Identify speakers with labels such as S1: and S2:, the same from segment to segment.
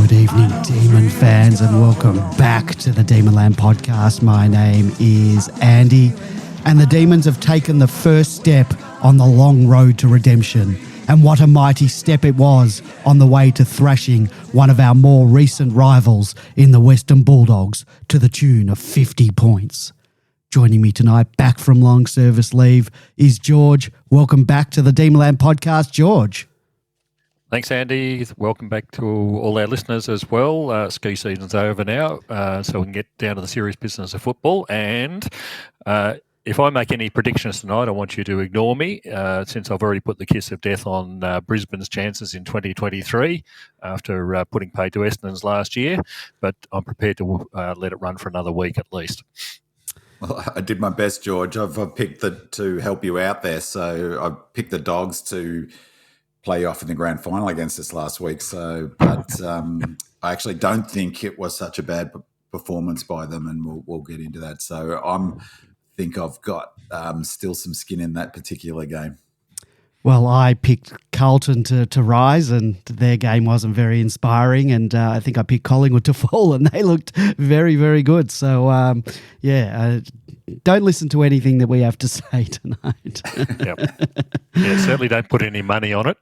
S1: Good evening, Demon fans, and welcome back to the Demonland podcast. My name is Andy, and the Demons have taken the first step on the long road to redemption. And what a mighty step it was on the way to thrashing one of our more recent rivals in the Western Bulldogs to the tune of 50 points. Joining me tonight, back from long service leave, is George. Welcome back to the Demonland podcast, George.
S2: Thanks, Andy. Welcome back to all our listeners as well. Ski season's over now, so we can get down to the serious business of football. And if I make any predictions tonight, I want you to ignore me, since I've already put the kiss of death on Brisbane's chances in 2023 after putting paid to Essendon's last year. But I'm prepared to let it run for another week at least.
S3: Well, I did my best, George. I've picked to help you out there. So I picked the Dogs to play off in the grand final against us last week. But I actually don't think it was such a bad performance by them, and we'll get into that. So I think I've got still some skin in that particular game.
S1: Well, I picked Carlton to rise, and their game wasn't very inspiring. And I think I picked Collingwood to fall, and they looked very, very good. So, don't listen to anything that we have to say tonight.
S2: Yep. Yeah, certainly don't put any money on it.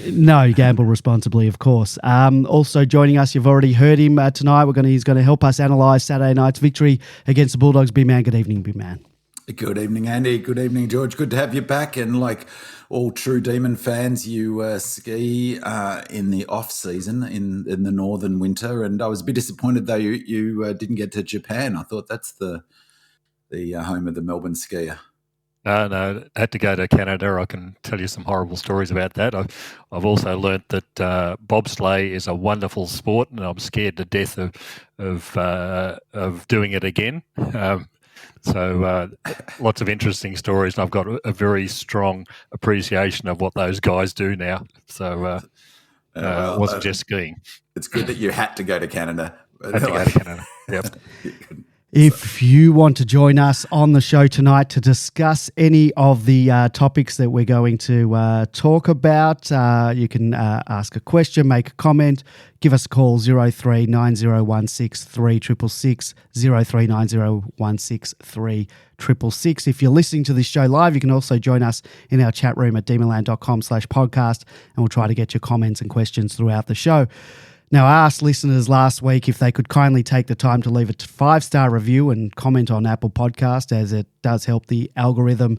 S1: No, gamble responsibly, of course. Also joining us, you've already heard him tonight. He's going to help us analyse Saturday night's victory against the Bulldogs. B-Man, good evening, B-Man.
S3: Good evening, Andy. Good evening, George. Good to have you back. And like all true Demon fans, you ski in the off season in the northern winter. And I was a bit disappointed though you didn't get to Japan. I thought that's the home of the Melbourne skier.
S2: No, I had to go to Canada. I can tell you some horrible stories about that. I've also learnt that bobsleigh is a wonderful sport, and I'm scared to death of doing it again. So lots of interesting stories, and I've got a very strong appreciation of what those guys do now. So it wasn't just skiing.
S3: It's good that you had to go to Canada.
S2: Had to go to Canada, yep.
S1: If you want to join us on the show tonight to discuss any of the topics that we're going to talk about, you can ask a question, make a comment, give us a call 0390163666, 0390163666. If you're listening to this show live, you can also join us in our chat room at demonland.com/podcast, and we'll try to get your comments and questions throughout the show. Now, I asked listeners last week if they could kindly take the time to leave a 5-star review and comment on Apple Podcast, as it does help the algorithm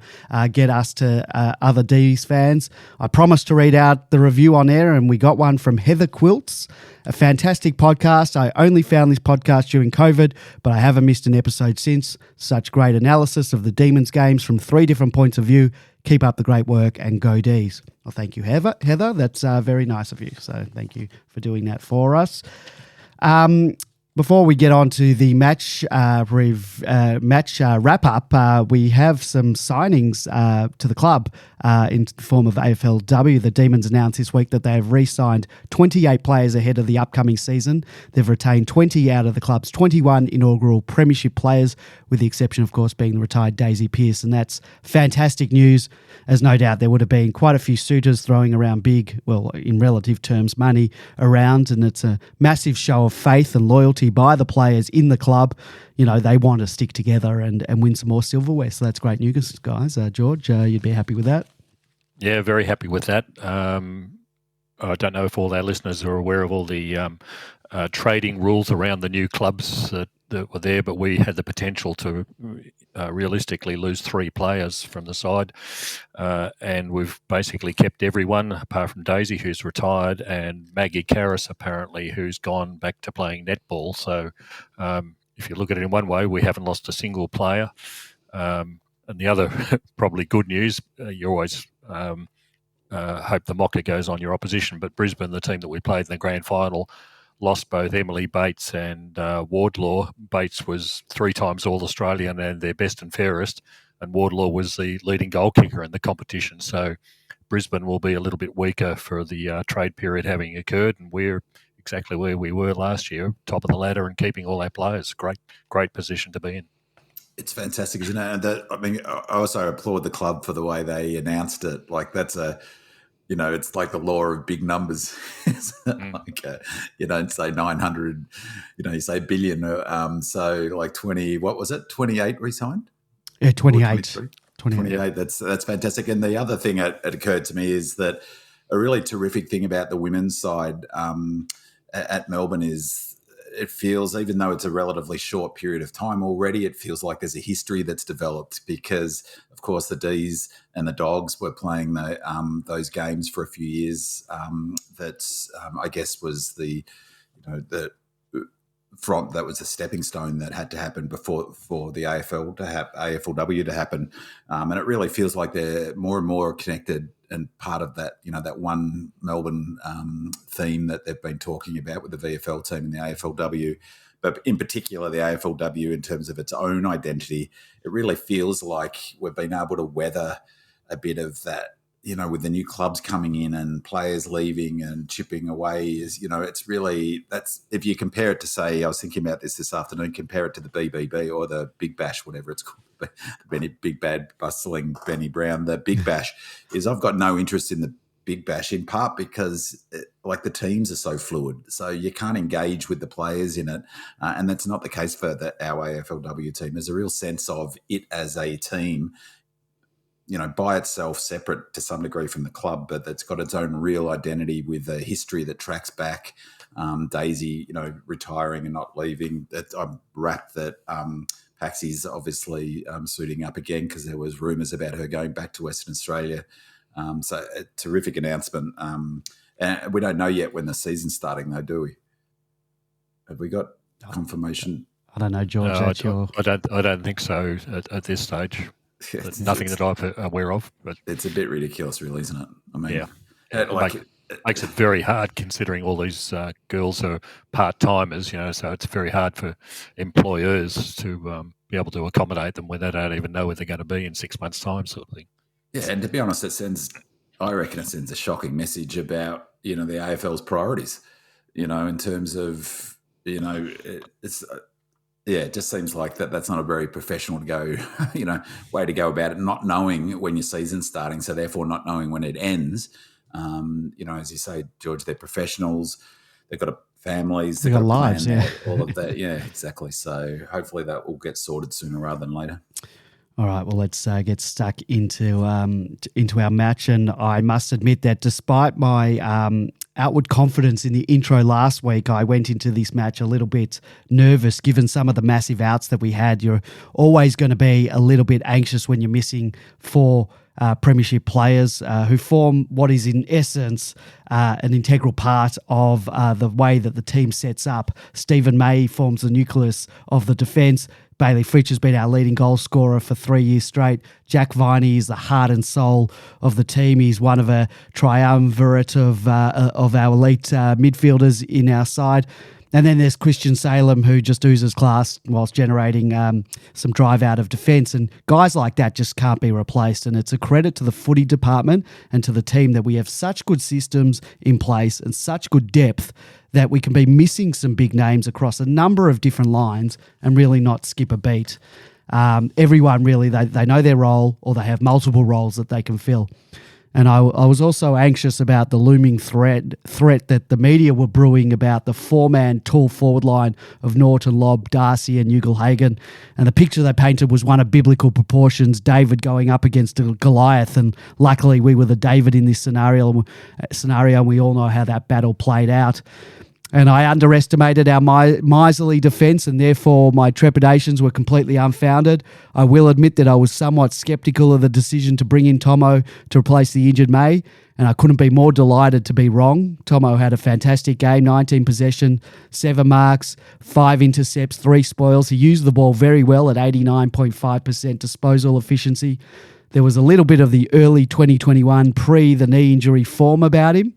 S1: get us to other D's fans. I promised to read out the review on air, and we got one from Heather Quilts. A fantastic podcast. I only found this podcast during COVID, but I haven't missed an episode since. Such great analysis of the Demons games from 3 different points of view. Keep up the great work and go D's. Well, thank you, Heather. That's very nice of you. So thank you for doing that for us. Before we get on to the match wrap-up, we have some signings to the club in the form of AFLW. The Demons announced this week that they have re-signed 28 players ahead of the upcoming season. They've retained 20 out of the club's 21 inaugural premiership players, with the exception, of course, being the retired Daisy Pearce, and that's fantastic news, as no doubt there would have been quite a few suitors throwing around big, well, in relative terms, money around, and it's a massive show of faith and loyalty by the players in the club. You know, they want to stick together and win some more silverware, so that's great news, guys. George, you'd be happy with that?
S2: Yeah, very happy with that. I don't know if all our listeners are aware of all the trading rules around the new clubs that were there, but we had the potential to realistically lose 3 players from the side, and we've basically kept everyone apart from Daisy, who's retired, and Maggie Karras, apparently, who's gone back to playing netball. So if you look at it in one way, we haven't lost a single player. And the other probably good news, you always hope the mocker goes on your opposition, but Brisbane, the team that we played in the grand final, lost both Emily Bates and Wardlaw. Bates was 3 times All-Australian and their best and fairest, and Wardlaw was the leading goal kicker in the competition. So Brisbane will be a little bit weaker for the trade period having occurred, and we're exactly where we were last year, top of the ladder and keeping all our players. Great position to be in.
S3: It's fantastic, isn't it? I also applaud the club for the way they announced it. Like, that's a it's like the law of big numbers. Like you don't say 900, you say billion. So like 20, what was it? 28 re-signed?
S1: Yeah, 28.
S3: 28. That's fantastic. And the other thing that occurred to me is that a really terrific thing about the women's side at Melbourne is it feels, even though it's a relatively short period of time already, it feels like there's a history that's developed because, of course, the D's and the Dogs were playing those games for a few years. I guess was that was a stepping stone that had to happen for the AFLW to happen, and it really feels like they're more and more connected and part of that, that one Melbourne theme that they've been talking about with the VFL team and the AFLW, but in particular the AFLW in terms of its own identity. It really feels like we've been able to weather a bit of that, with the new clubs coming in and players leaving and chipping away. It's really, that's, if you compare it to, say, I was thinking about this afternoon, compare it to the BBB or the Big Bash, whatever it's called, Big Bad Bustling Benny Brown. The Big Bash is, I've got no interest in the Big Bash, in part because the teams are so fluid, so you can't engage with the players in it, and that's not the case for our AFLW team. There's a real sense of it as a team, by itself, separate to some degree from the club, but that's got its own real identity with a history that tracks back. Daisy, retiring and not leaving. I'm rapt that Paxy's obviously suiting up again because there was rumours about her going back to Western Australia. So a terrific announcement. And we don't know yet when the season's starting, though, do we? Have we got confirmation?
S1: I don't know, George.
S2: No, I don't think so at this stage. Nothing that I'm aware of. But
S3: it's a bit ridiculous, really, isn't it? I mean,
S2: yeah, it makes it very hard considering all these girls are part-timers, so it's very hard for employers to be able to accommodate them when they don't even know where they're going to be in 6 months' time, sort of thing.
S3: Yeah, and to be honest, I reckon it sends a shocking message about, the AFL's priorities, in terms of, it just seems like that's not a very professional to go, way to go about it, not knowing when your season's starting, so therefore not knowing when it ends. As you say, George, they're professionals. They've got families.
S1: They've got lives,
S3: all of that. Yeah, exactly. So hopefully that will get sorted sooner rather than later.
S1: All right, well, let's get stuck into our match. And I must admit that despite my outward confidence in the intro last week, I went into this match a little bit nervous given some of the massive outs that we had. You're always going to be a little bit anxious when you're missing four premiership players who form what is in essence an integral part of the way that the team sets up. Stephen May forms the nucleus of the defence. Bailey Fritsch has been our leading goal scorer for 3 years straight. Jack Viney is the heart and soul of the team. He's one of a triumvirate of our elite midfielders in our side. And then there's Christian Salem, who just oozes class whilst generating some drive out of defence. And guys like that just can't be replaced. And it's a credit to the footy department and to the team that we have such good systems in place and such good depth that we can be missing some big names across a number of different lines and really not skip a beat. Everyone really, they know their role, or they have multiple roles that they can fill. And I was also anxious about the looming threat that the media were brewing about the four-man tall forward line of Norton, Lobb, Darcy and Ugle-Hagan. And the picture they painted was one of biblical proportions, David going up against Goliath. And luckily we were the David in this scenario, and we all know how that battle played out. And I underestimated our miserly defence, and therefore my trepidations were completely unfounded. I will admit that I was somewhat sceptical of the decision to bring in Tomo to replace the injured May, and I couldn't be more delighted to be wrong. Tomo had a fantastic game, 19 possession, 7 marks, 5 intercepts, 3 spoils. He used the ball very well at 89.5% disposal efficiency. There was a little bit of the early 2021 the knee injury form about him.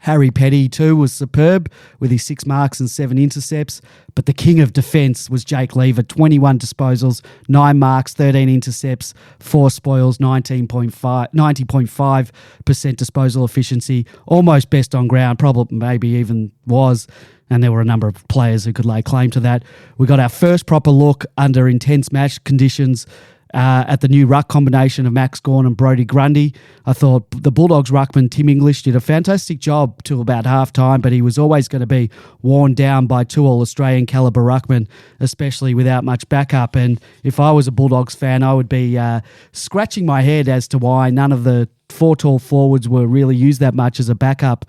S1: Harry Petty too was superb with his 6 marks and 7 intercepts, but the king of defence was Jake Lever, 21 disposals, 9 marks, 13 intercepts, 4 spoils, 90.5% disposal efficiency, almost best on ground, probably maybe even was, and there were a number of players who could lay claim to that. We got our first proper look under intense match conditions at the new ruck combination of Max Gawn and Brodie Grundy. I thought the Bulldogs ruckman Tim English did a fantastic job till about half-time, but he was always going to be worn down by two All-Australian calibre ruckmen, especially without much backup. And if I was a Bulldogs fan, I would be scratching my head as to why none of the four tall forwards were really used that much as a backup.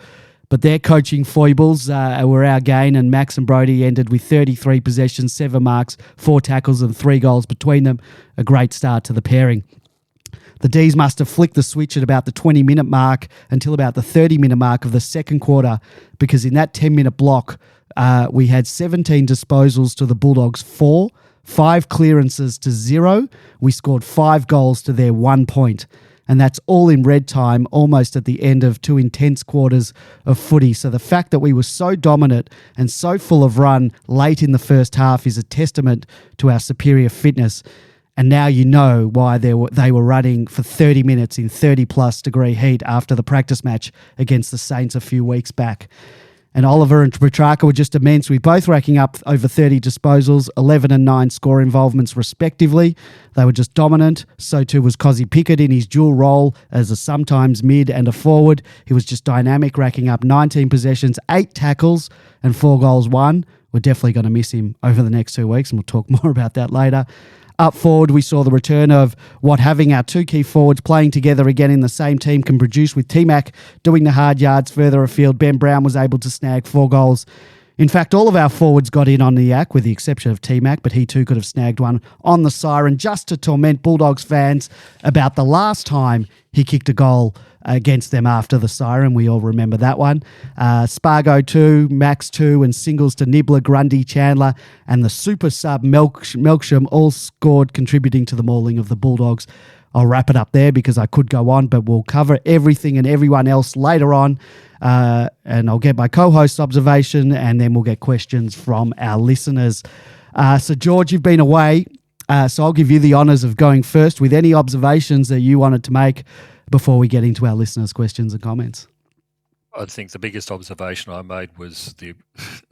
S1: But their coaching foibles were our gain, and Max and Brodie ended with 33 possessions, 7 marks, 4 tackles and 3 goals between them. A great start to the pairing. The D's must have flicked the switch at about the 20-minute mark until about the 30-minute mark of the second quarter, because in that 10-minute block, we had 17 disposals to the Bulldogs 4, 5 clearances to 0. We scored 5 goals to their 1 point. And that's all in red time, almost at the end of 2 intense quarters of footy. So the fact that we were so dominant and so full of run late in the first half is a testament to our superior fitness. And now you know why they were running for 30 minutes in 30-plus degree heat after the practice match against the Saints a few weeks back. And Oliver and Petrarca were just immense, with both racking up over 30 disposals, 11 and 9 score involvements respectively. They were just dominant. So too was Kozzy Pickett in his dual role as a sometimes mid and a forward. He was just dynamic, racking up 19 possessions, 8 tackles and 4 goals won. We're definitely going to miss him over the next 2 weeks, and we'll talk more about that later. Up forward, we saw the return of what having our 2 key forwards playing together again in the same team can produce, with T-Mac doing the hard yards further afield. Ben Brown was able to snag 4 goals. In fact, all of our forwards got in on the yak, with the exception of T-Mac, but he too could have snagged one on the siren just to torment Bulldogs fans about the last time he kicked a goal against them after the siren. We all remember that one. Spargo 2, Max 2, and singles to Nibbler, Grundy, Chandler, and the super sub Melksham all scored, contributing to the mauling of the Bulldogs. I'll wrap it up there because I could go on, but we'll cover everything and everyone else later on. And I'll get my co-host's observation, and then we'll get questions from our listeners. So, George, you've been away, so I'll give you the honours of going first with any observations that you wanted to make before we get into our listeners' questions and comments.
S2: I think the biggest observation I made was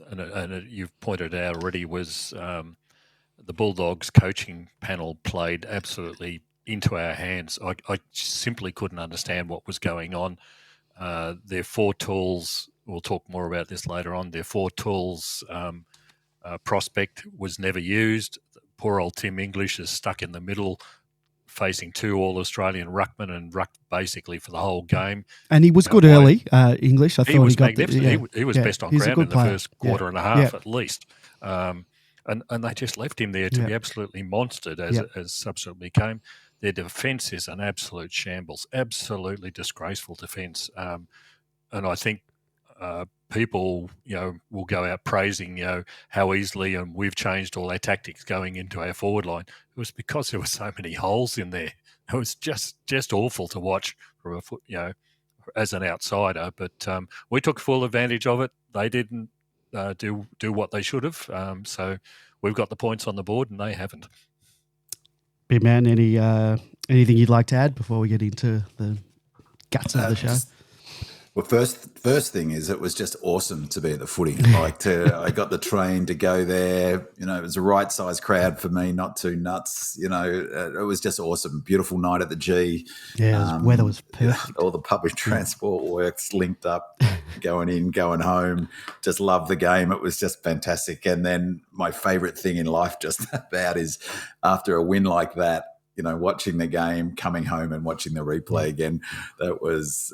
S2: and you've pointed out already, was the Bulldogs coaching panel played absolutely into our hands. I simply couldn't understand what was going on. Their 4 tools, we'll talk more about this later on, their 4 tools prospect was never used. Poor old Tim English is stuck in the middle, facing 2 All-Australian ruckmen and rucked basically for the whole game.
S1: And he was good early, English. I thought
S2: he was
S1: got
S2: magnificent. He was best on ground in the first quarter and a half at least. And they just left him there to be absolutely monstered as subsequently became. Their defence is an absolute shambles, absolutely disgraceful defence. And I think people, will go out praising, how easily and we've changed all our tactics going into our forward line. It was because there were so many holes in there. It was just awful to watch from as an outsider. But we took full advantage of it. They didn't do what they should have. So we've got the points on the board and they haven't.
S1: Big man, anything you'd like to add before we get into the guts of the show?
S3: Well, first thing is, it was just awesome to be at the footy. I got the train to go there. It was a right size crowd for me, not too nuts. It was just awesome. Beautiful night at the G.
S1: Yeah, the weather was perfect.
S3: All the public transport works linked up, going in, going home. Just loved the game. It was just fantastic. And then my favourite thing in life just about is after a win like that, watching the game, coming home and watching the replay again. It was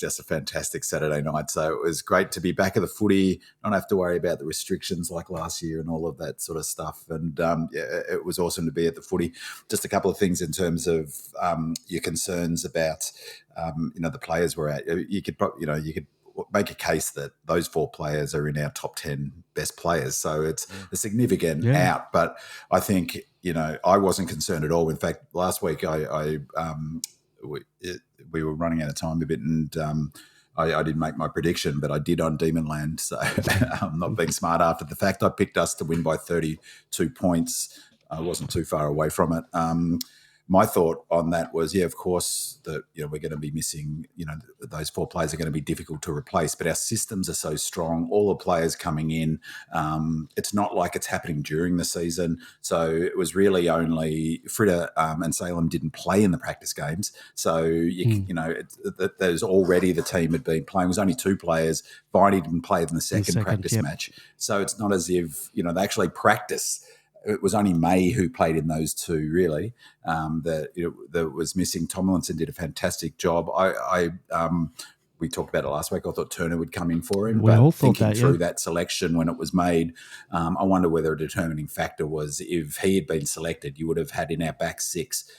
S3: just a fantastic Saturday night. So it was great to be back at the footy, not have to worry about the restrictions like last year and all of that sort of stuff. And it was awesome to be at the footy. Just a couple of things in terms of your concerns about, the players were out. You could make a case that those 4 players are in our top 10 best players. So it's a significant out. But I think, I wasn't concerned at all. In fact, last week we were running out of time a bit, and I didn't make my prediction, but I did on Demonland. So I'm not being smart after the fact. I picked us to win by 32 points. I wasn't too far away from it. my thought on that was, of course, that we're going to be missing. Those 4 players are going to be difficult to replace. But our systems are so strong. All the players coming in. It's not like it's happening during the season. So it was really only Frida and Salem didn't play in the practice games. So there's already the team had been playing. It was only 2 players. Viney didn't play in the second practice match. So it's not as if they actually practice. It was only May who played in those 2, really, that was missing. Tomlinson did a fantastic job. We talked about it last week. I thought Turner would come in for him.
S1: We all thought
S3: that, through that selection when it was made, I wonder whether a determining factor was if he had been selected, you would have had in our back 6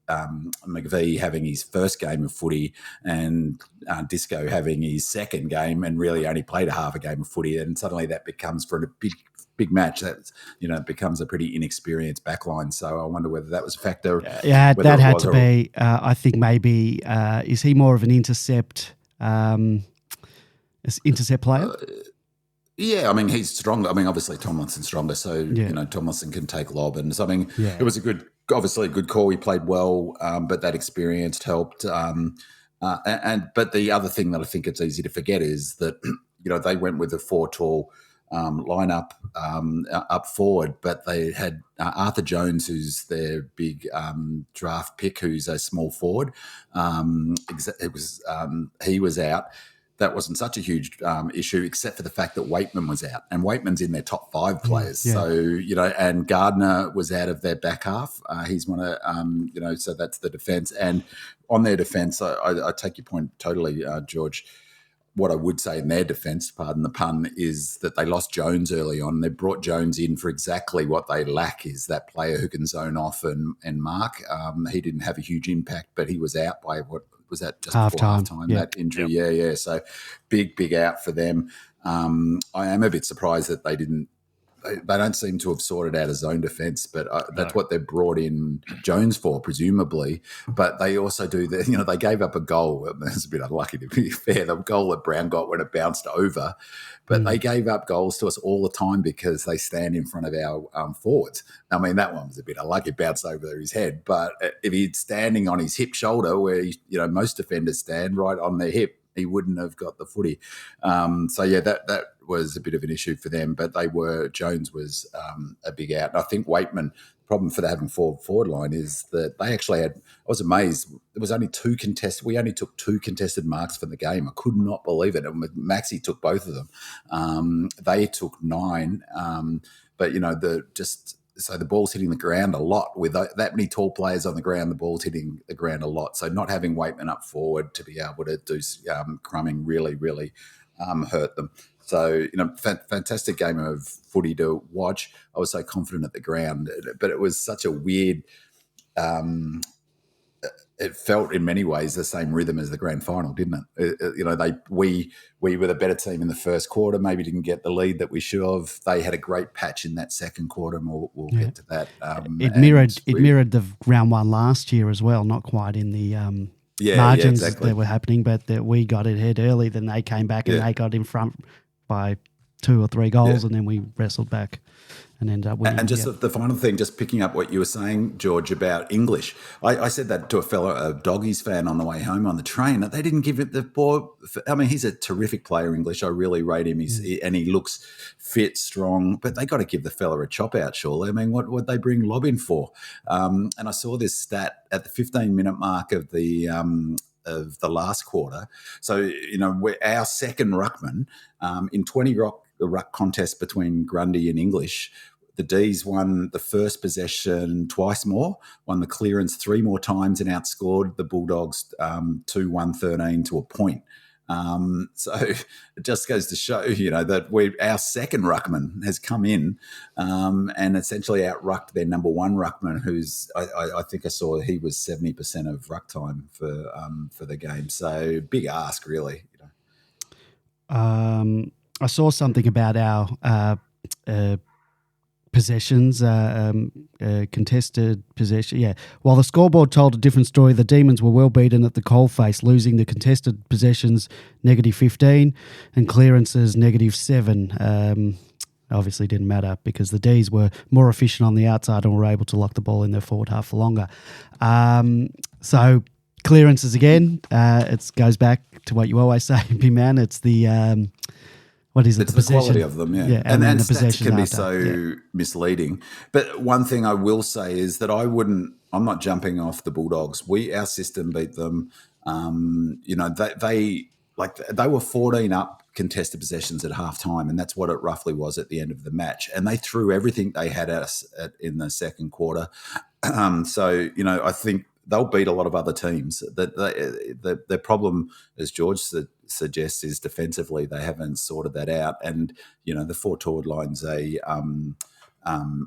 S3: McVie having his first game of footy and Disco having his second game and really only played a half a game of footy. And suddenly that becomes, for a big match, that becomes a pretty inexperienced backline. So I wonder whether that was a factor.
S1: Yeah, that had to be. I think maybe is he more of an intercept player?
S3: Yeah, I mean he's stronger. I mean obviously Tomlinson's stronger, so Tomlinson can take lob, and so it was a good call. He played well, but that experience helped. But the other thing that I think it's easy to forget is that they went with a 4 tall lineup up forward, but they had Arthur Jones, who's their big draft pick, who's a small forward. He was out. That wasn't such a huge issue, except for the fact that Waitman was out, and Waitman's in their top 5 players. Yeah. So and Gardner was out of their back half. He's one of so that's the defence. And on their defence, I take your point totally, George. What I would say in their defence, pardon the pun, is that they lost Jones early on. They brought Jones in for exactly what they lack, is that player who can zone off and mark. He didn't have a huge impact, but he was out by what was that, just before halftime, that injury? Yep. Yeah. So big out for them. I am a bit surprised that they don't seem to have sorted out a zone defence, but that's what they brought in Jones for, presumably. But they also do they gave up a goal. It was a bit unlucky, to be fair. The goal that Brown got when it bounced over. But they gave up goals to us all the time because they stand in front of our forwards. I mean, that one was a bit unlucky, bounced over his head. But if he's standing on his hip shoulder, where most defenders stand right on their hip, he wouldn't have got the footy. That was a bit of an issue for them. But Jones was a big out. And I think Waitman, the problem for having forward line is that they actually had, I was amazed, there was only 2 contested. We only took 2 contested marks for the game. I could not believe it. And Maxi took both of them. They took 9. So the ball's hitting the ground a lot. With that many tall players on the ground, the ball's hitting the ground a lot. So not having Waitman up forward to be able to do crumbing really, really hurt them. So, fantastic game of footy to watch. I was so confident at the ground, but it was such a weird it felt in many ways the same rhythm as the grand final, didn't it? We were the better team in the first quarter, maybe didn't get the lead that we should have. They had a great patch in that second quarter, and we'll get to that.
S1: It mirrored the round 1 last year as well, not quite in the margins that were happening, but that we got ahead early, then they came back and they got in front by 2 or 3 goals, and then we wrestled back and ended up winning.
S3: And just the final thing, just picking up what you were saying, George, about English. I said that to a Doggies fan on the way home on the train. They didn't give it the ball. I mean, he's a terrific player, English. I really rate him. And he looks fit, strong, but they got to give the fella a chop out, surely. I mean, what would they bring Lob in for? And I saw this stat at the 15-minute mark of the last quarter. So, our second ruckman in 20 ruck contest between Grundy and English, the D's won the first possession twice more, won the clearance 3 more times, and outscored the Bulldogs 2-1-13 to a point. So it just goes to show, that our second ruckman has come in and essentially out-rucked their number 1 ruckman, who's I think I saw he was 70% of ruck time for the game. So big ask, really.
S1: I saw something about our possessions, contested possession. Yeah. While the scoreboard told a different story, the Demons were well beaten at the coalface, losing the contested possessions -15 and clearances -7. obviously didn't matter because the Ds were more efficient on the outside and were able to lock the ball in their forward half for longer. So clearances again, it goes back to what you always say, B-Man. It's the what is it?
S3: It's the quality of them, yeah. And
S1: the
S3: stats
S1: possession
S3: can be
S1: after.
S3: so misleading. But one thing I will say is that I'm not jumping off the Bulldogs. Our system beat them. They were 14 up contested possessions at halftime, and that's what it roughly was at the end of the match. And they threw everything they had at us in the second quarter. I think they'll beat a lot of other teams. The problem, as George suggests, is defensively they haven't sorted that out. And the forward line's a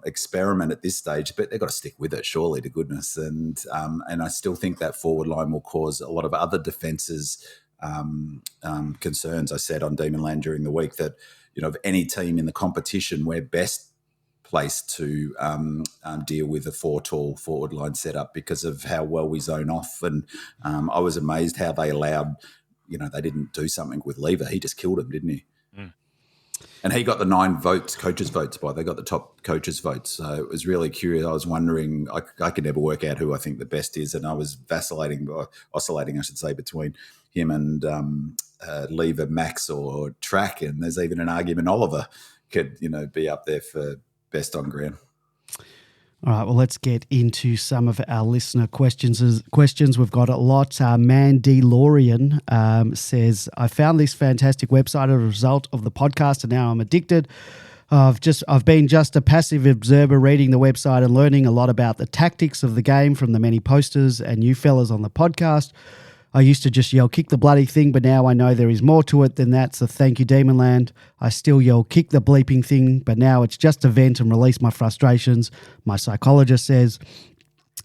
S3: experiment at this stage, but they've got to stick with it, surely, to goodness. And I still think that forward line will cause a lot of other defences concerns. I said on Demonland during the week that of any team in the competition, we're best place to deal with a 4 tall forward line setup because of how well we zone off. And I was amazed how they allowed, they didn't do something with Lever. He just killed him, didn't he? Mm. And he got the 9 votes, coaches' votes they got the top coaches' votes. So it was really curious. I was wondering, I could never work out who I think the best is. And I was oscillating, I should say, between him and Lever, Max or Track. And there's even an argument Oliver could, be up there for best on ground.
S1: All right, well, let's get into some of our listener questions. We've got a lot. Mandy Lorian says, I found this fantastic website as a result of the podcast, and now I'm addicted. I've been just a passive observer reading the website and learning a lot about the tactics of the game from the many posters and you fellas on the podcast. I used to just yell, kick the bloody thing, but now I know there is more to it than that, so thank you, Demonland. I still yell, kick the bleeping thing, but now it's just to vent and release my frustrations. My psychologist says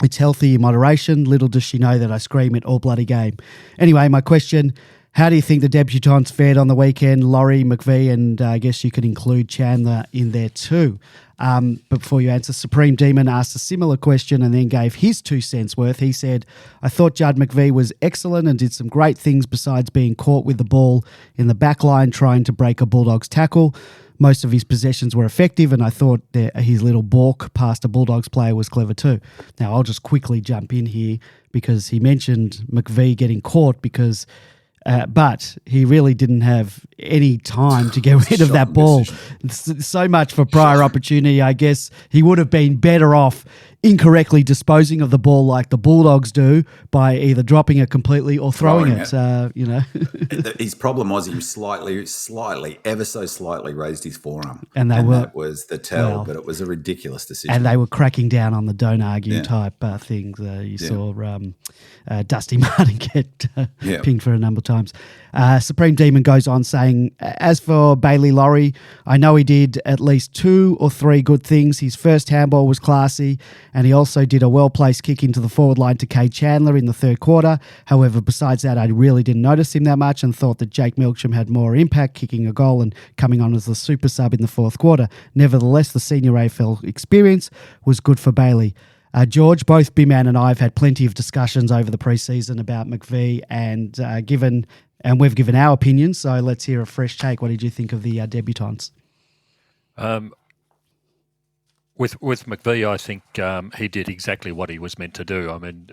S1: it's healthy in moderation. Little does she know that I scream it all bloody game. Anyway, my question, how do you think the debutants fared on the weekend? Laurie, McVee, and I guess you could include Chandler in there too. But before you answer, Supreme Demon asked a similar question and then gave his 2 cents worth. He said, I thought Judd McVee was excellent and did some great things besides being caught with the ball in the back line trying to break a Bulldogs tackle. Most of his possessions were effective, and I thought his little balk past a Bulldogs player was clever too. Now, I'll just quickly jump in here because he mentioned McVee getting caught because... but he really didn't have any time to get rid of that ball. So much for prior opportunity. I guess he would have been better off incorrectly disposing of the ball like the Bulldogs do by either dropping it completely or throwing it.
S3: His problem was he slightly, ever so slightly raised his forearm.
S1: And that
S3: was the tell, but it was a ridiculous decision.
S1: And they were cracking down on the don't argue type things. You saw Dusty Martin get pinged for a number of times. Supreme Demon goes on saying, as for Bailey Laurie, I know he did at least 2 or 3 good things. His first handball was classy, and he also did a well-placed kick into the forward line to Kay Chandler in the third quarter. However, besides that, I really didn't notice him that much and thought that Jake Milcham had more impact, kicking a goal and coming on as the super sub in the fourth quarter. Nevertheless, the senior AFL experience was good for Bailey. George, both B-Man and I have had plenty of discussions over the preseason about McVee and we've given our opinions, so let's hear a fresh take. What did you think of the debutants?
S2: With McVee, I think he did exactly what he was meant to do. I mean,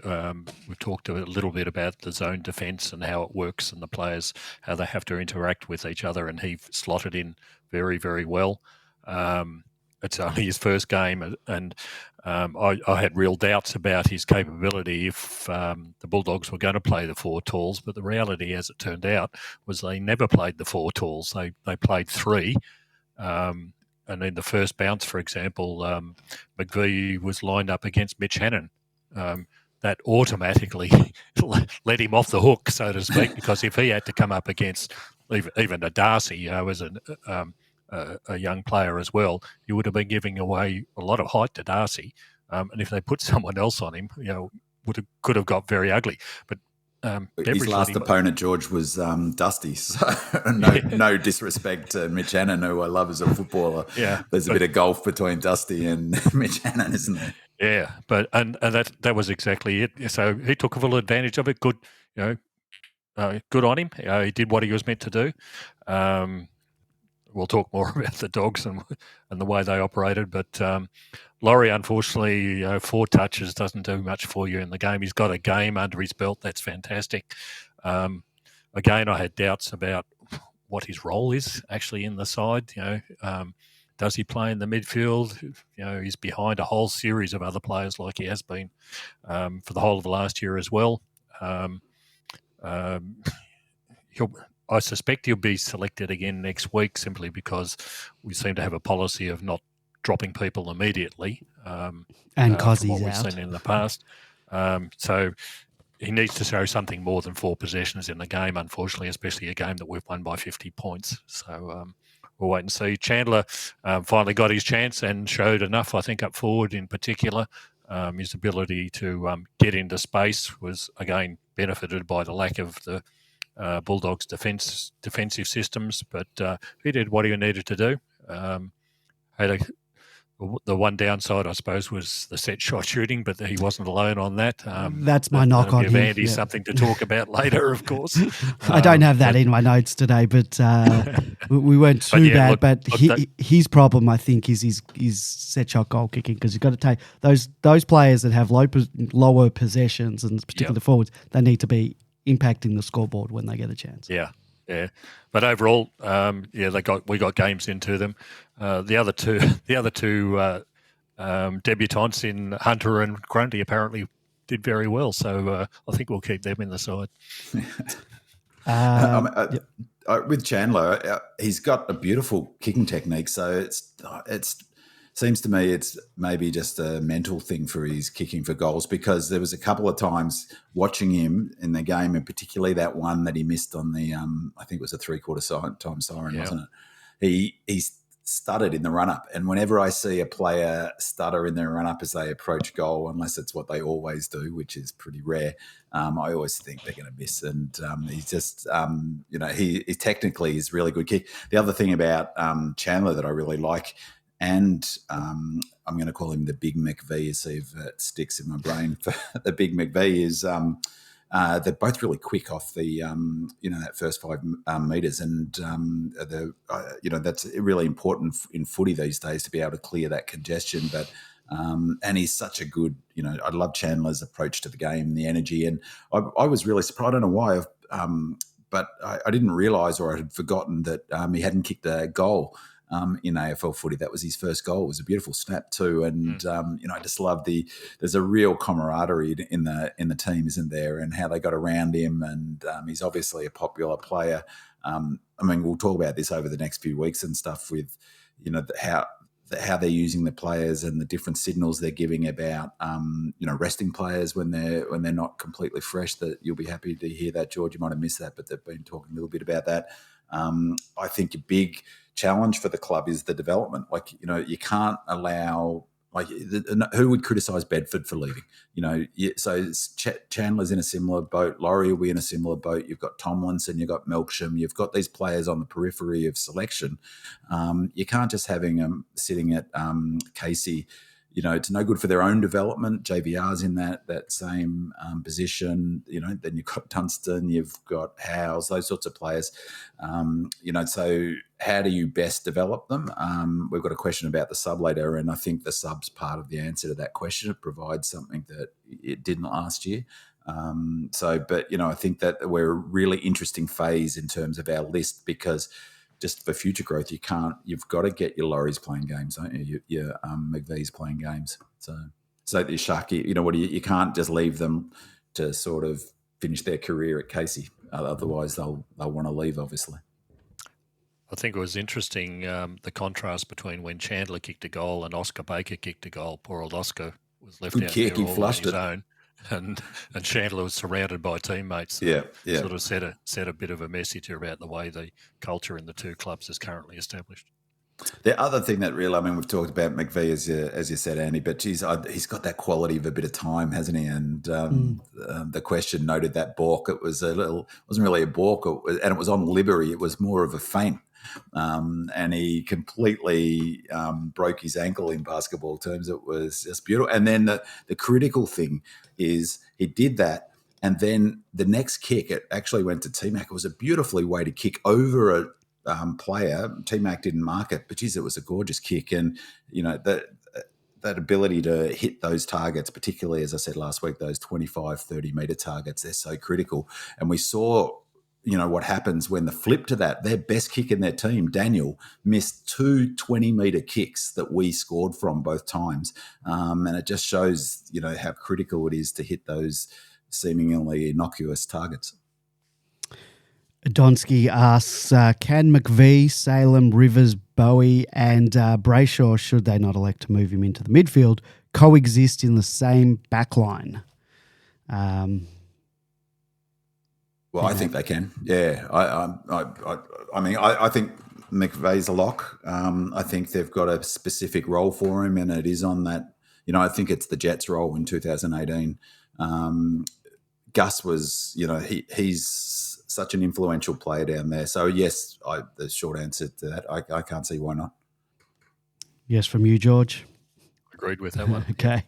S2: we've talked a little bit about the zone defence and how it works and the players, how they have to interact with each other, and he slotted in very, very well. It's only his first game, and I had real doubts about his capability if the Bulldogs were going to play the 4 talls, but the reality, as it turned out, was they never played the 4 talls. They played 3. And in the first bounce, for example, McVee was lined up against Mitch Hannon. That automatically let him off the hook, so to speak, because if he had to come up against even a Darcy, as a young player as well, you would have been giving away a lot of height to Darcy. And if they put someone else on him, could have got very ugly. But
S3: his last opponent, George, was Dusty. So no disrespect to Mitch Hannon, who I love as a footballer.
S2: Yeah,
S3: there's a bit of golf between Dusty and Mitch Hannon, isn't there?
S2: Yeah, but and that was exactly it. So he took full advantage of it. Good, good on him. He did what he was meant to do. we'll talk more about the Dogs and the way they operated. But Laurie, unfortunately, 4 touches doesn't do much for you in the game. He's got a game under his belt. That's fantastic. Again, I had doubts about what his role is actually in the side. Does he play in the midfield? He's behind a whole series of other players like he has been for the whole of the last year as well. I suspect he'll be selected again next week simply because we seem to have a policy of not dropping people immediately.
S1: And Kozzy's
S2: what we've
S1: out.
S2: seen in the past. So he needs to show something more than 4 possessions in the game, unfortunately, especially a game that we've won by 50 points. So we'll wait and see. Chandler finally got his chance and showed enough, I think, up forward in particular. His ability to get into space was, again, benefited by the lack of the Bulldogs' defensive systems, but he did what he needed to do. The one downside, I suppose, was the set shot shooting, but he wasn't alone on that.
S1: That's my knock on him.
S2: Andy, something to talk about later, of course.
S1: I don't have that in my notes today, but we weren't too bad. But his problem, I think, is his set shot goal kicking, because you've got to take those players that have lower possessions, and particularly the forwards, they need to be impacting the scoreboard when they get a chance.
S2: Yeah. But overall, we got games into them. The other two debutants in Hunter and Grundy apparently did very well. So I think we'll keep them in the side.
S3: With Chandler, he's got a beautiful kicking technique. So it's seems to me it's maybe just a mental thing for his kicking for goals, because there was a couple of times watching him in the game, and particularly that one that he missed on the I think it was a 3/4 time siren, wasn't it? He stuttered in the run-up, and whenever I see a player stutter in their run-up as they approach goal, unless it's what they always do, which is pretty rare, I always think they're going to miss. And he's just, he technically is really good kick. The other thing about Chandler that I really like, and I'm going to call him the Big McVee, see if it sticks in my brain. For the Big McVee is they're both really quick off the that first 5 meters, and that's really important in footy these days to be able to clear that congestion. But and he's such a good, I love Chandler's approach to the game, the energy, and I was really surprised. I don't know why, but I didn't realise, or I had forgotten that he hadn't kicked a goal in AFL footy. That was his first goal. It was a beautiful snap too, and I just love there's a real camaraderie in the team, isn't there, and how they got around him, and he's obviously a popular player. We'll talk about this over the next few weeks and stuff with how they're using the players and the different signals they're giving about resting players when they're not completely fresh. That you'll be happy to hear that, George. You might have missed that, but they've been talking a little bit about that. I think a big challenge for the club is the development. You can't allow, who would criticise Bedford for leaving? So Chandler's in a similar boat. Laurie will be in a similar boat. You've got Tomlinson, you've got Melksham, you've got these players on the periphery of selection. You can't just having them sitting at Casey. It's no good for their own development. JVR's in that same position. Then you've got Dunstan, you've got Howes, those sorts of players. So how do you best develop them? We've got a question about the sub later, and I think the sub's part of the answer to that question. It provides something that it didn't last year. I think that we're a really interesting phase in terms of our list, because just for future growth, you've got to get your Laurie's playing games, don't you? Your McVee's playing games. So your Sharky, you can't just leave them to sort of finish their career at Casey. Otherwise, they'll want to leave, obviously.
S2: I think it was interesting, the contrast between when Chandler kicked a goal and Oscar Baker kicked a goal. Poor old Oscar was left
S3: good
S2: out
S3: kick.
S2: there
S3: He
S2: all
S3: flushed
S2: on his
S3: it.
S2: own. And Chandler was surrounded by teammates.
S3: Yeah.
S2: Sort of set a bit of a message about the way the culture in the two clubs is currently established.
S3: The other thing that really, we've talked about McVee, as you said, Andy, but he's got that quality of a bit of time, hasn't he? And the question noted that balk. It was wasn't really a balk, and it was on Liberty. It was more of a feint. And he completely broke his ankle in basketball terms. It was just beautiful. And then the critical thing is he did that, and then the next kick, it actually went to T-Mac. It was a beautifully way to kick over player. T-Mac didn't mark it, but geez, it was a gorgeous kick. And, that ability to hit those targets, particularly, as I said last week, those 25, 30-metre targets, they're so critical. And we saw, what happens when the flip to that, their best kick in their team, Daniel, missed 2 20-metre kicks that we scored from both times. And it just shows, how critical it is to hit those seemingly innocuous targets.
S1: Donsky asks, can McVie, Salem, Rivers, Bowie and Brayshaw, should they not elect to move him into the midfield, coexist in the same backline?
S3: Well, I think they can. Yeah, I think McVeigh's a lock. I think they've got a specific role for him, and it is on that. I think it's the Jets' role in 2018. Gus was, he's such an influential player down there. So yes, the short answer to that, I can't see why not. Yes,
S1: from you, George.
S2: Agreed with that one.
S1: Okay.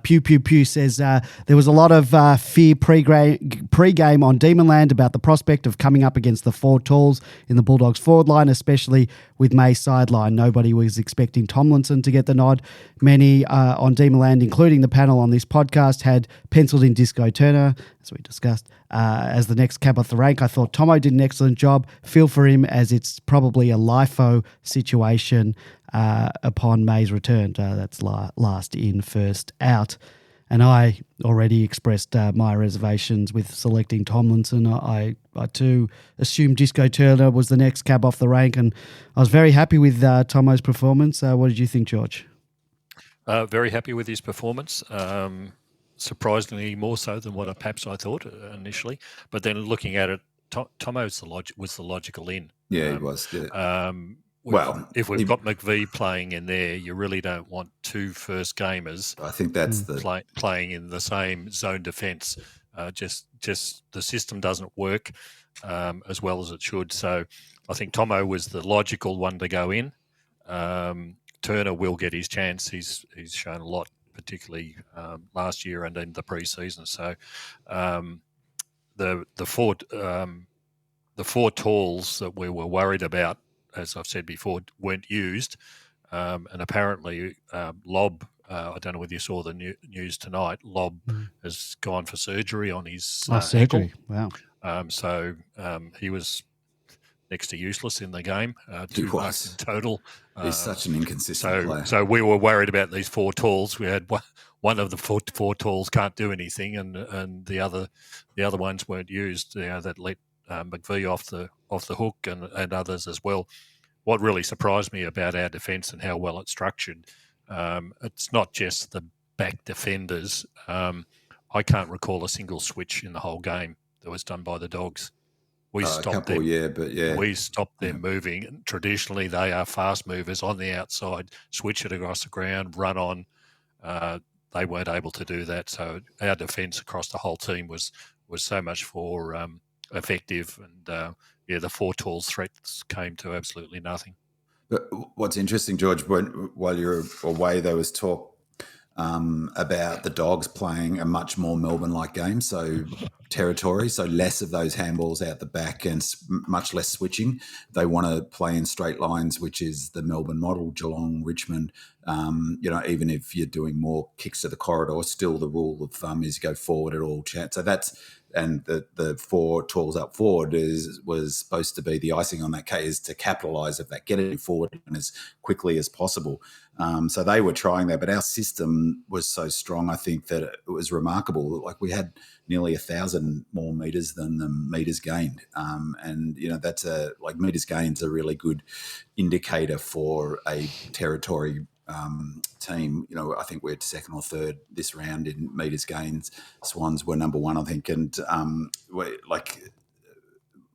S1: Pew Pew Pew says there was a lot of fear pre-game on Demonland about the prospect of coming up against the four talls in the Bulldogs forward line, especially with May's sideline. Nobody was expecting Tomlinson to get the nod. Many on Demonland, including the panel on this podcast, had penciled in Disco Turner, as we discussed, as the next cab off the rank. I thought Tomo did an excellent job. Feel for him, as it's probably a LIFO situation upon May's return. That's last in, first out. And I already expressed my reservations with selecting Tomlinson. I too assumed Disco Turner was the next cab off the rank, and I was very happy with Tomo's performance. What did you think, George?
S2: Very happy with his performance. Surprisingly more so than what perhaps I thought initially. But then looking at it, Tomo was the logical in.
S3: Yeah, he was. Yeah.
S2: If we've got McVie playing in there, you really don't want two first gamers.
S3: I think that's
S2: playing in the same zone defence. Just the system doesn't work as well as it should. So I think Tomo was the logical one to go in. Turner will get his chance. He's shown a lot, particularly last year and in the pre-season. So the four talls that we were worried about, as I've said before, weren't used. And apparently Lob, I don't know whether you saw the news tonight, Lob has gone for surgery on his
S1: surgery.
S2: Ankle.
S1: Wow.
S2: So he was next to useless in the game. 2 marks in total.
S3: He's such an inconsistent player.
S2: So we were worried about these four talls. We had one of the four talls can't do anything, and the other ones weren't used. That let McVie off the hook and others as well. What really surprised me about our defence and how well it's structured, it's not just the back defenders. I can't recall a single switch in the whole game that was done by the Dogs. We stopped them. We stopped them moving. And traditionally, they are fast movers on the outside, switch it across the ground, run on. They weren't able to do that. So our defence across the whole team was so much more effective. And the four talls threats came to absolutely nothing.
S3: But what's interesting, George, while you're away, there was talk about the Dogs playing a much more Melbourne-like game, so territory, so less of those handballs out the back and much less switching. They want to play in straight lines, which is the Melbourne model, Geelong, Richmond. Even if you're doing more kicks to the corridor, still the rule of thumb is go forward at all chance. So and the four talls up forward was supposed to be the icing on that cake, is to capitalise of that, get it forward as quickly as possible. So they were trying that, but our system was so strong, I think, that it was remarkable. Like, we had nearly 1,000 more metres than the metres gained. That's metres gained is a really good indicator for a territory team. I think we're second or third this round in metres gains. Swans were number one, I think. And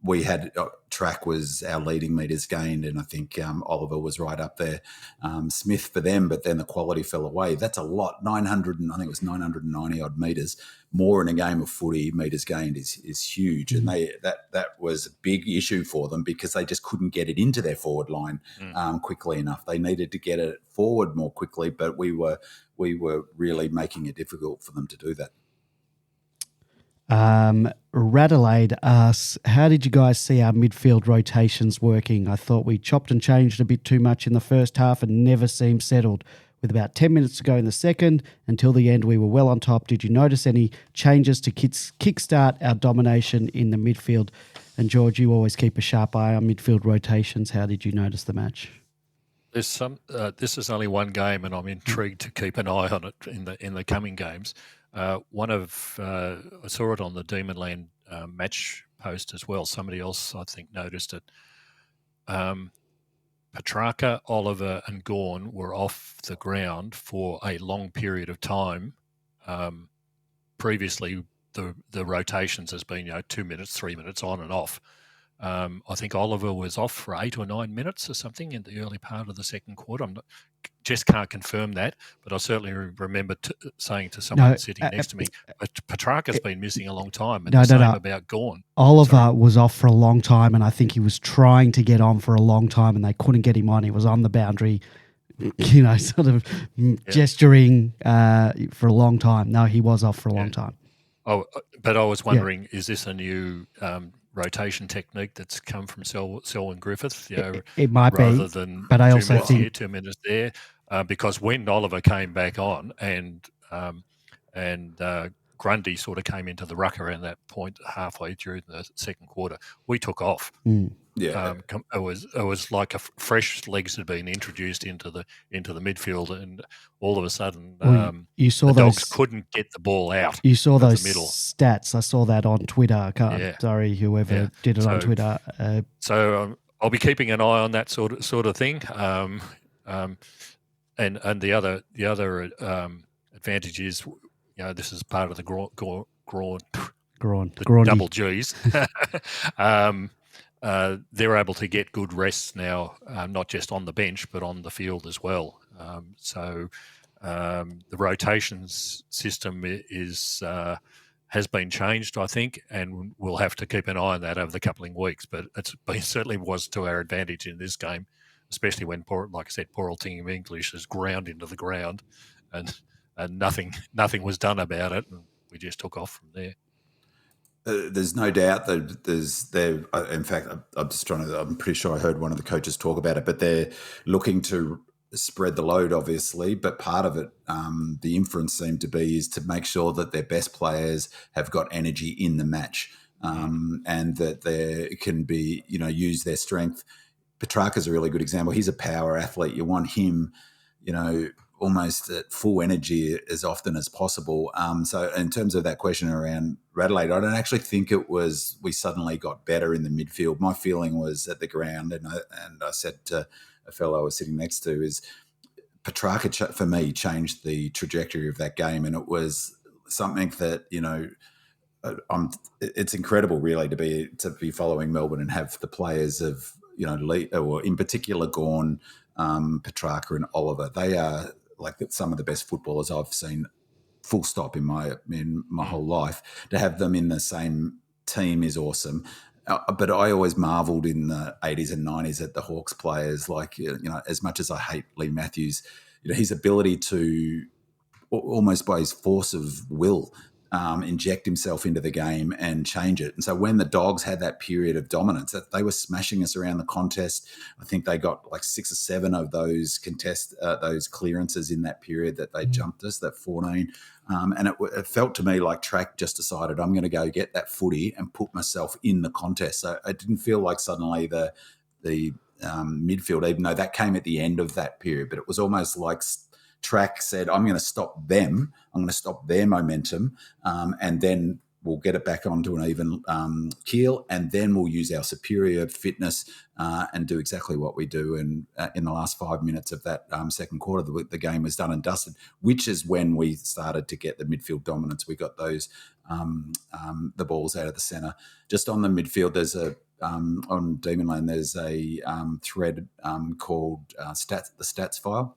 S3: we had track was our leading metres gained, and I think Oliver was right up there. Smith for them, but then the quality fell away. That's a lot. 990 odd metres more in a game of footy. Metres gained is huge, and that was a big issue for them because they just couldn't get it into their forward line quickly enough. They needed to get it forward more quickly, but we were really making it difficult for them to do that.
S1: Radelaide asks, how did you guys see our midfield rotations working? I thought we chopped and changed a bit too much in the first half and never seemed settled. With about 10 minutes to go in the second, until the end, we were well on top. Did you notice any changes to kickstart our domination in the midfield? And George, you always keep a sharp eye on midfield rotations. How did you notice the match?
S2: There's some. This is only one game, and I'm intrigued to keep an eye on it in the coming games. I saw it on the Demonland match post as well. Somebody else, I think, noticed it. Petrarca, Oliver, and Gawn were off the ground for a long period of time. Previously, the rotations has been 2 minutes, 3 minutes on and off. I think Oliver was off for 8 or 9 minutes or something in the early part of the second quarter. Just can't confirm that, but I certainly remember saying to someone sitting next to me, Petrarca's been missing a long time, and same about Gawn.
S1: Oliver was off for a long time, and I think he was trying to get on for a long time, and they couldn't get him on. He was on the boundary, sort of gesturing for a long time. No, he was off for a long time.
S2: Oh, but I was wondering, is this a new rotation technique that's come from Selwyn Griffith?
S1: It might
S2: rather
S1: be,
S2: than
S1: but I
S2: 2
S1: also
S2: minutes
S1: think
S2: here, 2 minutes there, because when Oliver came back on and Grundy sort of came into the ruck around that point halfway through the second quarter, we took off.
S3: Yeah,
S2: it was like a fresh legs had been introduced into the midfield, and all of a sudden,
S1: you saw
S2: the
S1: those
S2: Dogs couldn't get the ball out.
S1: You saw those
S2: the middle.
S1: stats. I saw that on Twitter. Sorry, whoever did it on Twitter.
S2: So I'll be keeping an eye on that sort of thing. And the other advantage is, this is part of the double G's. They're able to get good rests now, not just on the bench but on the field as well. So the rotations system has been changed, I think, and we'll have to keep an eye on that over the coupling weeks. But it certainly was to our advantage in this game, especially when, like I said, poor old Tingham English is ground into the ground, and nothing was done about it, and we just took off from there.
S3: There's no doubt that in fact, I'm pretty sure I heard one of the coaches talk about it, but they're looking to spread the load, obviously, but part of it, the inference seemed to be, is to make sure that their best players have got energy in the match, and that they can be, use their strength. Petrarca's a really good example. He's a power athlete. You want him, almost at full energy as often as possible. So in terms of that question around Radelaide, I don't actually think it was we suddenly got better in the midfield. My feeling was at the ground, and I said to a fellow I was sitting next to, is Petrarca, for me, changed the trajectory of that game, and it was something that, it's incredible really to be following Melbourne and have the players of, or in particular Gawn, Petrarca and Oliver. They are like some of the best footballers I've seen, full stop, in my whole life. To have them in the same team is awesome. But I always marvelled in the 80s and 90s at the Hawks players, like, as much as I hate Lee Matthews, his ability to, almost by his force of will, inject himself into the game and change it. And so when the Dogs had that period of dominance, that they were smashing us around the contest. I think they got like 6 or 7 of those those clearances in that period that they jumped us, that 14. And it felt to me like Track just decided, I'm going to go get that footy and put myself in the contest. So it didn't feel like suddenly the midfield, even though that came at the end of that period, but it was almost like Track said, I'm going to stop them. I'm going to stop their momentum, and then we'll get it back onto an even keel, and then we'll use our superior fitness and do exactly what we do. And in the last 5 minutes of that second quarter, the game was done and dusted, which is when we started to get the midfield dominance. We got those the balls out of the centre. Just on the midfield, there's on Demonland, there's a thread called the Stats File.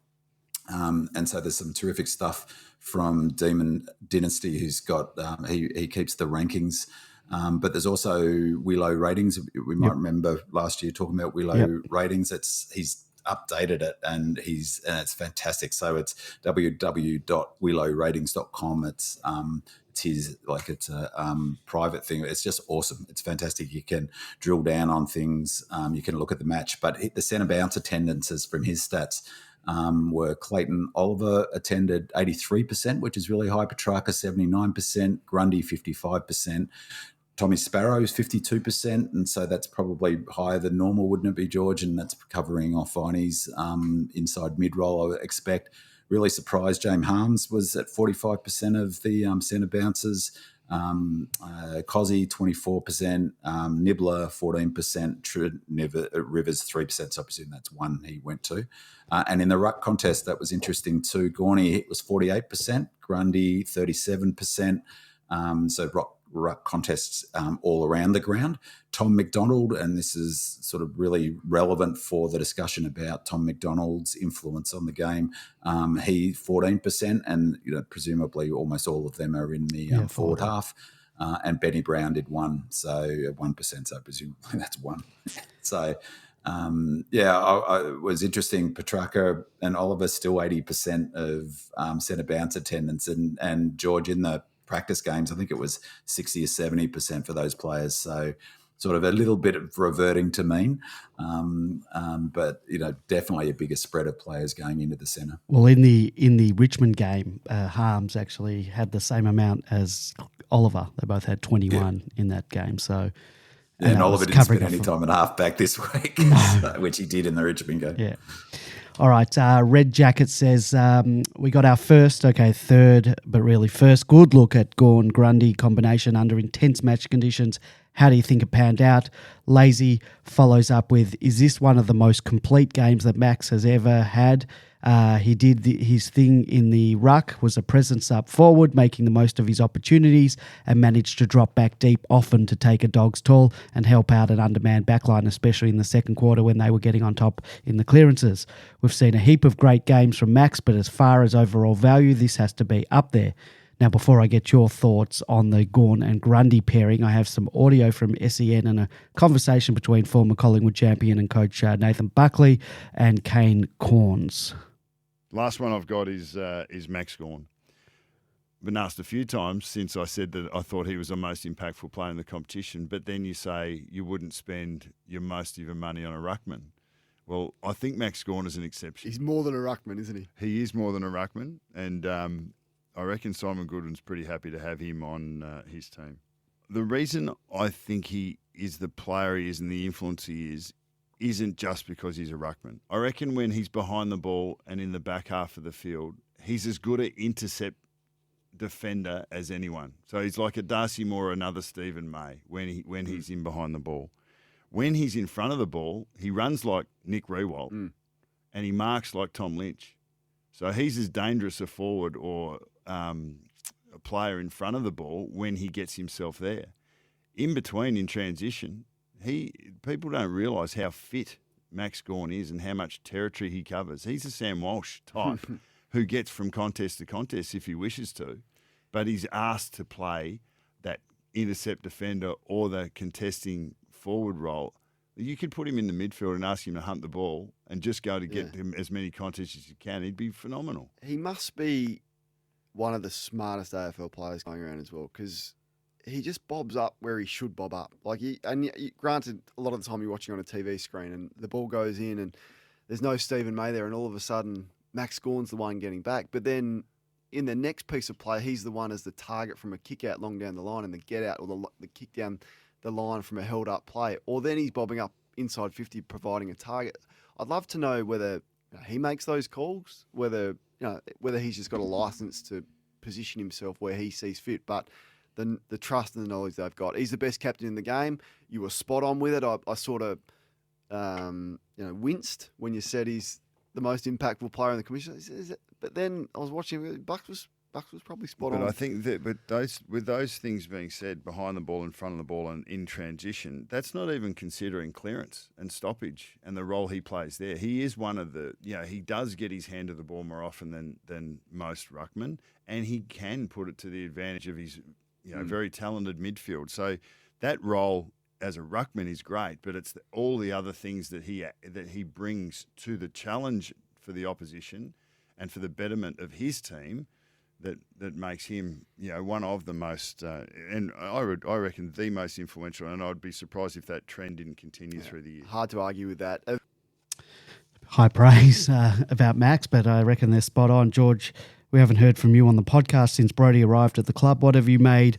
S3: And so there's some terrific stuff from Demon Dynasty, who's got he keeps the rankings, but there's also Willow ratings. We might remember last year talking about Willow ratings. He's updated it, and it's fantastic. So it's www.willowratings.com. It's it's his, like it's a private thing. It's just awesome. It's fantastic. You can drill down on things. You can look at the match, but the centre bounce attendances from his stats were Clayton Oliver attended 83%, which is really high. Petrarca 79%, Grundy 55%. Tommy Sparrow's 52%, and so that's probably higher than normal, wouldn't it be, George? And that's covering off Viney's inside mid-roll, I would expect. Really surprised James Harms was at 45% of the centre bounces. Kozzy 24%, Nibbler 14%, Rivers 3%, so I presume that's one he went to. And in the ruck contest, that was interesting too. Gawney was 48%, Grundy 37%. So ruck contests all around the ground. Tom McDonald, and this is sort of really relevant for the discussion about Tom McDonald's influence on the game. He 14%, and presumably almost all of them are in the forward half. And Benny Brown did 1%, so 1%. So presumably that's 1. So. It was interesting. Petrarca and Oliver still 80% of centre bounce attendance, and George in the practice games, I think it was 60 or 70% for those players. So sort of a little bit of reverting to mean, but definitely a bigger spread of players going into the centre.
S1: Well, in the Richmond game, Harms actually had the same amount as Oliver. They both had 21 in that game. So.
S3: And Oliver didn't spend any time at half-back this week, which he did in the Richmond game.
S1: Yeah. All right. Red Jacket says, we got our third, but really first good look at Gawn Grundy combination under intense match conditions. How do you think it panned out? Lazy follows up with, is this one of the most complete games that Max has ever had? He did his thing in the ruck, was a presence up forward, making the most of his opportunities, and managed to drop back deep often to take a dog's toll and help out an undermanned backline, especially in the second quarter when they were getting on top in the clearances. We've seen a heap of great games from Max, but as far as overall value, this has to be up there. Now, before I get your thoughts on the Gawn and Grundy pairing, I have some audio from SEN and a conversation between former Collingwood champion and coach Nathan Buckley and Kane Corns.
S4: Last one I've got is Max Gawn. Been asked a few times since I said that I thought he was the most impactful player in the competition, but then you say you wouldn't spend most of your money on a ruckman. Well, I think Max Gawn is an exception.
S5: He's more than a ruckman, isn't he?
S4: He is more than a ruckman, and I reckon Simon Goodwin's pretty happy to have him on his team. The reason I think he is the player he is and the influence he is isn't just because he's a ruckman. I reckon when he's behind the ball and in the back half of the field, he's as good an intercept defender as anyone. So he's like a Darcy Moore or another Stephen May when he's in behind the ball. When he's in front of the ball, he runs like Nick Riewoldt and he marks like Tom Lynch. So he's as dangerous a forward or a player in front of the ball when he gets himself there. In between, in transition, people don't realise how fit Max Gawn is and how much territory he covers. He's a Sam Walsh type who gets from contest to contest if he wishes to, but he's asked to play that intercept defender or the contesting forward role. You could put him in the midfield and ask him to hunt the ball and just go to get him as many contests as you can. He'd be phenomenal.
S5: He must be one of the smartest AFL players going around as well, because he just bobs up where he should bob up. Granted, a lot of the time you're watching on a TV screen and the ball goes in and there's no Stephen May there, and all of a sudden Max Gawn's the one getting back. But then in the next piece of play, he's the one as the target from a kick out long down the line and the get out or the kick down the line from a held up play. Or then he's bobbing up inside 50, providing a target. I'd love to know whether he makes those calls, whether he's just got a license to position himself where he sees fit. But the trust and the knowledge they've got. He's the best captain in the game. You were spot on with it. I sort of winced when you said he's the most impactful player in the commission. But then I was watching. Bucks was probably spot on.
S4: But I think that with those things being said, behind the ball, in front of the ball, and in transition, that's not even considering clearance and stoppage and the role he plays there. He is one of the he does get his hand to the ball more often than most ruckmen, and he can put it to the advantage of his very talented midfield. So that role as a ruckman is great, but it's all the other things that he brings to the challenge for the opposition and for the betterment of his team that makes him, one of the most, and I reckon the most influential. And I'd be surprised if that trend didn't continue through the year.
S5: Hard to argue with that.
S1: High praise about Max, but I reckon they're spot on. George, we haven't heard from you on the podcast since Brodie arrived at the club. What have you made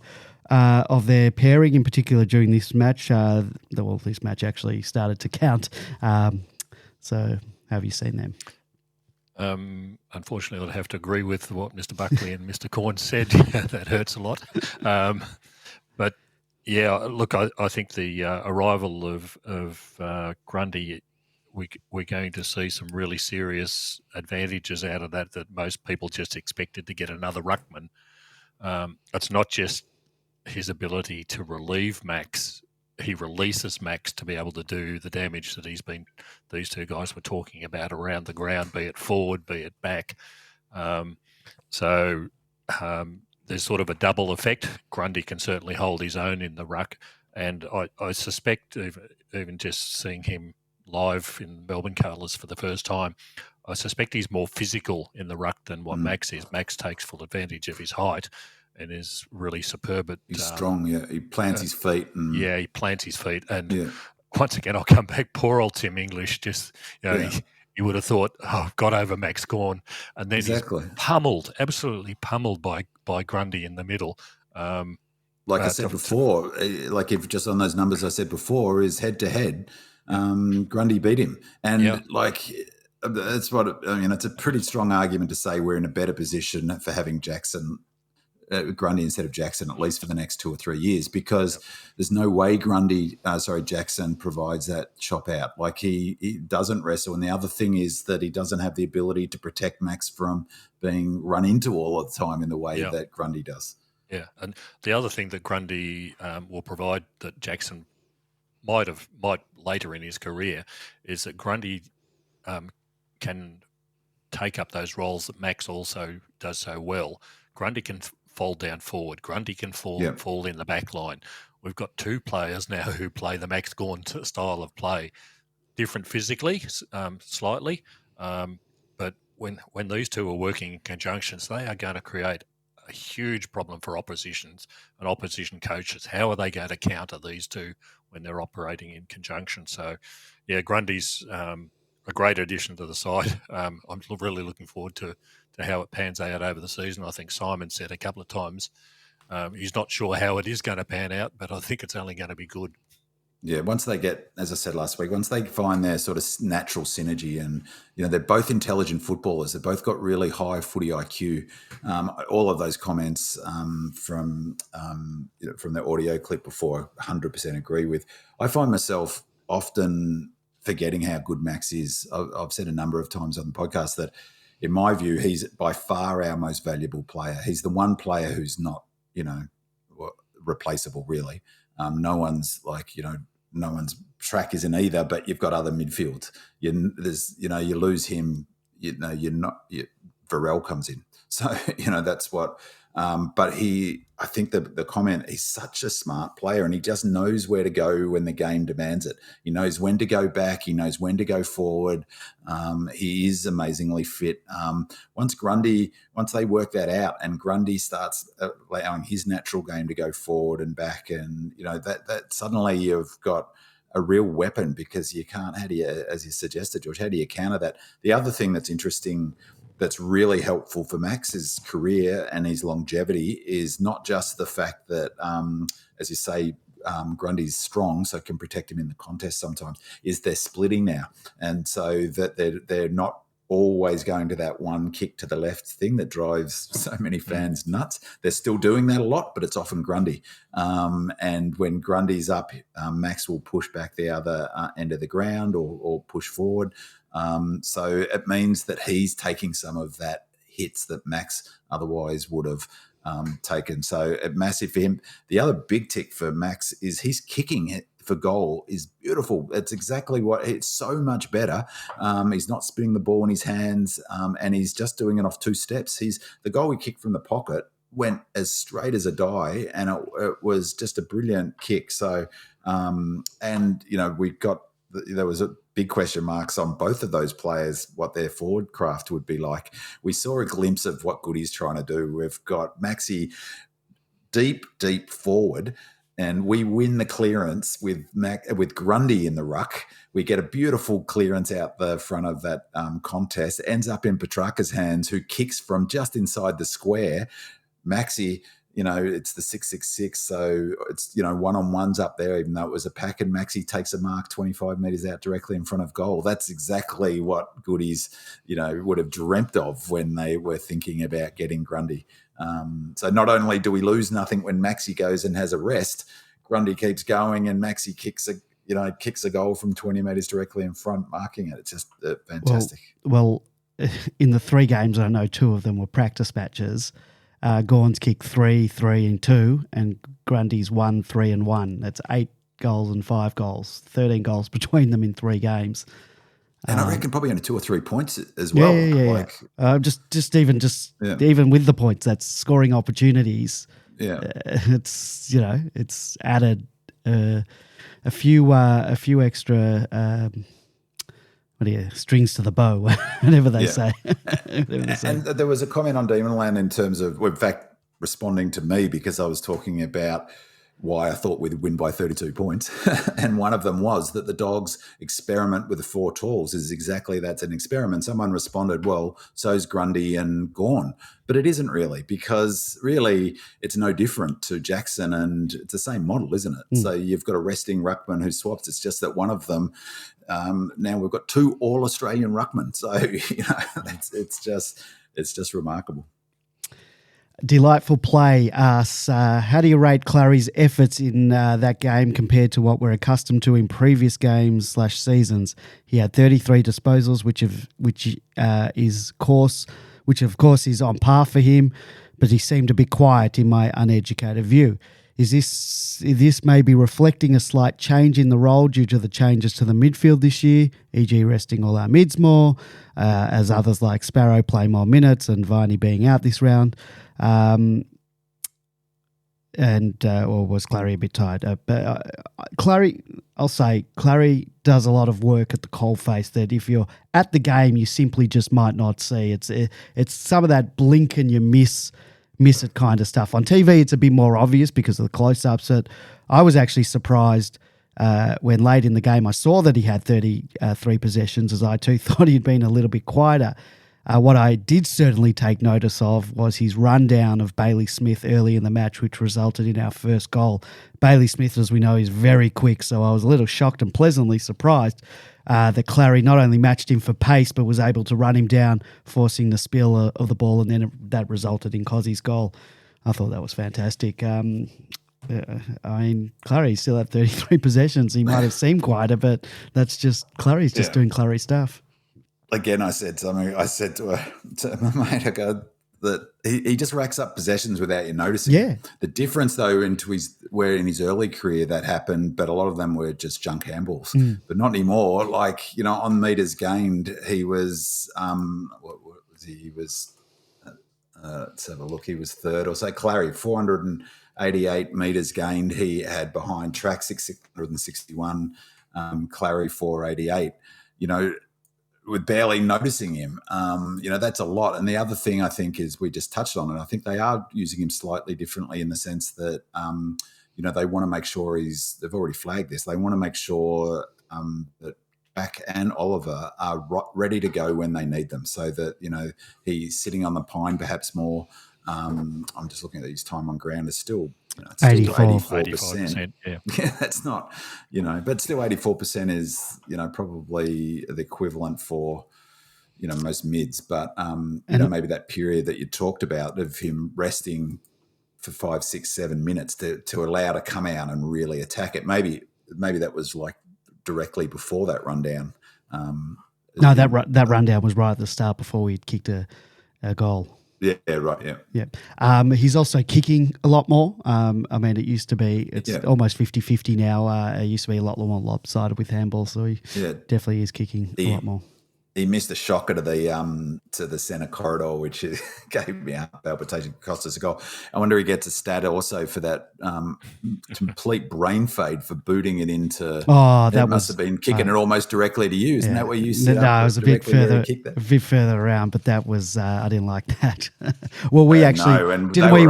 S1: of their pairing, in particular during this match? This match actually started to count. So how have you seen them?
S2: Unfortunately, I'd have to agree with what Mr. Buckley and Mr. Corn said. That hurts a lot. But yeah, look, I think the arrival of Grundy, we're going to see some really serious advantages out of that most people just expected to get another ruckman. It's not just his ability to relieve Max. He releases Max to be able to do the damage that these two guys were talking about around the ground, be it forward, be it back. So there's sort of a double effect. Grundy can certainly hold his own in the ruck, and I suspect even just seeing him live in Melbourne colours for the first time, I suspect he's more physical in the ruck than what Max is. Max takes full advantage of his height and is really superb.
S3: He's strong, yeah. He plants his feet.
S2: He plants his feet. And once again, I'll come back. Poor old Tim English, you would have thought, got over Max Gawn. And then he's pummeled, absolutely pummeled by Grundy in the middle.
S3: Like I said before, like if just on those numbers I said before, is head-to-head, Grundy beat him. And that's what, it's a pretty strong argument to say we're in a better position for having Grundy instead of Jackson, at least for the next 2 or 3 years, because there's no way Jackson provides that chop out. Like he doesn't wrestle. And the other thing is that he doesn't have the ability to protect Max from being run into all the time in the way that Grundy does.
S2: Yeah. And the other thing that Grundy will provide that Jackson might later in his career is that Grundy can take up those roles that Max also does so well. Grundy can fold down forward. Grundy can fall in the back line. We've got two players now who play the Max Gawn style of play, different physically, slightly, but when these two are working in conjunctions, they are going to create a huge problem for oppositions and opposition coaches. How are they going to counter these two when they're operating in conjunction? So, Grundy's a great addition to the side. I'm really looking forward to how it pans out over the season. I think Simon said a couple of times he's not sure how it is going to pan out, but I think it's only going to be good.
S3: Yeah, once they get, as I said last week, once they find their sort of natural synergy, and they're both intelligent footballers. They've both got really high footy IQ. All of those comments from the audio clip before, 100% agree with. I find myself often forgetting how good Max is. I've said a number of times on the podcast that, in my view, he's by far our most valuable player. He's the one player who's not, replaceable, really. No one's track isn't either, but you've got other midfield. You lose him, Varel comes in. So, that's what, but I think the comment, he's such a smart player and he just knows where to go when the game demands it. He knows when to go back. He knows when to go forward. He is amazingly fit. Once they work that out and Grundy starts allowing his natural game to go forward and back, and, that suddenly you've got a real weapon, because you can't, as you suggested, George, how do you counter that? The other thing that's interesting, that's really helpful for Max's career and his longevity, is not just the fact that, as you say, Grundy's strong, so can protect him in the contest sometimes, is they're splitting now. And so that they're not always going to that one kick to the left thing that drives so many fans nuts. They're still doing that a lot, but it's often Grundy. And when Grundy's up, Max will push back the other end of the ground or push forward. So it means that he's taking some of that hits that Max otherwise would have taken. So massive for him. The other big tick for Max is his kicking for goal is beautiful. It's exactly it's so much better. He's not spinning the ball in his hands, and he's just doing it off 2 steps. The goal he kicked from the pocket went as straight as a die, and it was just a brilliant kick. So, there was big question marks on both of those players, what their forward craft would be like. We saw a glimpse of what Goody's trying to do. We've got Maxi deep forward, and we win the clearance with Grundy in the ruck. We get a beautiful clearance out the front of that contest. It ends up in Petrarca's hands, who kicks from just inside the square. Maxi, it's the 666, so it's, one-on-ones up there, even though it was a pack, and Maxi takes a mark 25 metres out directly in front of goal. That's exactly what Goodies, would have dreamt of when they were thinking about getting Grundy. So not only do we lose nothing when Maxi goes and has a rest, Grundy keeps going, and Maxi kicks a goal from 20 metres directly in front, marking it. It's just fantastic.
S1: Well, in the 3 games, I know 2 of them were practice matches. Gawn's kicked 3, 3 and 2, and Grundy's 1, 3 and 1. That's 8 goals and 5 goals, 13 goals between them in 3 games.
S3: And I reckon probably only 2 or 3 points as well.
S1: Yeah. Even with the points, that's scoring opportunities.
S3: Yeah,
S1: it's added a few extra strings to the bow, whatever they say.
S3: And there was a comment on Demonland in terms of, in fact, responding to me because I was talking about why I thought we'd win by 32 points. And one of them was that the Dogs experiment with the 4 talls is exactly that's an experiment. Someone responded, well, so's Grundy and Gawn. But it isn't really, because really it's no different to Jackson, and it's the same model, isn't it? So you've got a resting ruckman who swaps. It's just that one of them, now we've got 2 All-Australian ruckmen. So, it's just remarkable.
S1: Delightful Play asks, how do you rate Clary's efforts in that game compared to what we're accustomed to in previous games / seasons? He had 33 disposals, which of course is on par for him, but he seemed a bit quiet in my uneducated view. Is this maybe reflecting a slight change in the role due to the changes to the midfield this year, e.g. resting all our mids more, as others like Sparrow play more minutes and Viney being out this round? Or was Clary a bit tired? Clary does a lot of work at the coalface that if you're at the game, you simply just might not see. It's some of that blink and you miss it kind of stuff. On TV, it's a bit more obvious because of the close-ups. I was actually surprised when late in the game I saw that he had 33 possessions, as I too thought he'd been a little bit quieter. What I did certainly take notice of was his rundown of Bailey Smith early in the match, which resulted in our first goal. Bailey Smith, as we know, is very quick, so I was a little shocked and pleasantly surprised that Clary not only matched him for pace, but was able to run him down, forcing the spill of the ball, and then that resulted in Kozzy's goal. I thought that was fantastic. Clary still had 33 possessions. He might have seemed quieter, but that's just Clary's just doing Clary stuff.
S3: Again, I said to my mate, I go, that he just racks up possessions without you noticing.
S1: Yeah.
S3: The difference, though, where in his early career that happened, but a lot of them were just junk handballs. But not anymore. Like, on meters gained, he was, what was he? He was, let's have a look, he was third. Or say Clary, 488 meters gained he had behind track, 661, Clary 488. With barely noticing him, that's a lot. And the other thing I think is we just touched on it. I think they are using him slightly differently in the sense that, they want to make sure they've already flagged this. They want to make sure that Jack and Oliver are ready to go when they need them, so that, he's sitting on the pine perhaps more. I'm just looking at his time on ground is still, it's 84%.
S2: Yeah.
S3: Yeah, that's not, but still 84% is, probably the equivalent for, most mids. But, maybe that period that you talked about of him resting for 5, 6, 7 minutes to allow to come out and really attack it. Maybe that was like directly before that rundown.
S1: No, that rundown was right at the start before we'd kicked a goal.
S3: Yeah, right, yeah.
S1: He's also kicking a lot more. It used to be, it's almost 50-50 now. It used to be a lot more lopsided with handball, so he definitely is kicking a lot more.
S3: He missed a shocker to the centre corridor, which gave me a palpitation, cost us a goal. I wonder he gets a stat also for that complete brain fade for booting it into.
S1: Oh, that
S3: must have been kicking it almost directly to you. Isn't that where you sit up?
S1: No, it was a bit further around, but that was I didn't like that. Well, we actually didn't we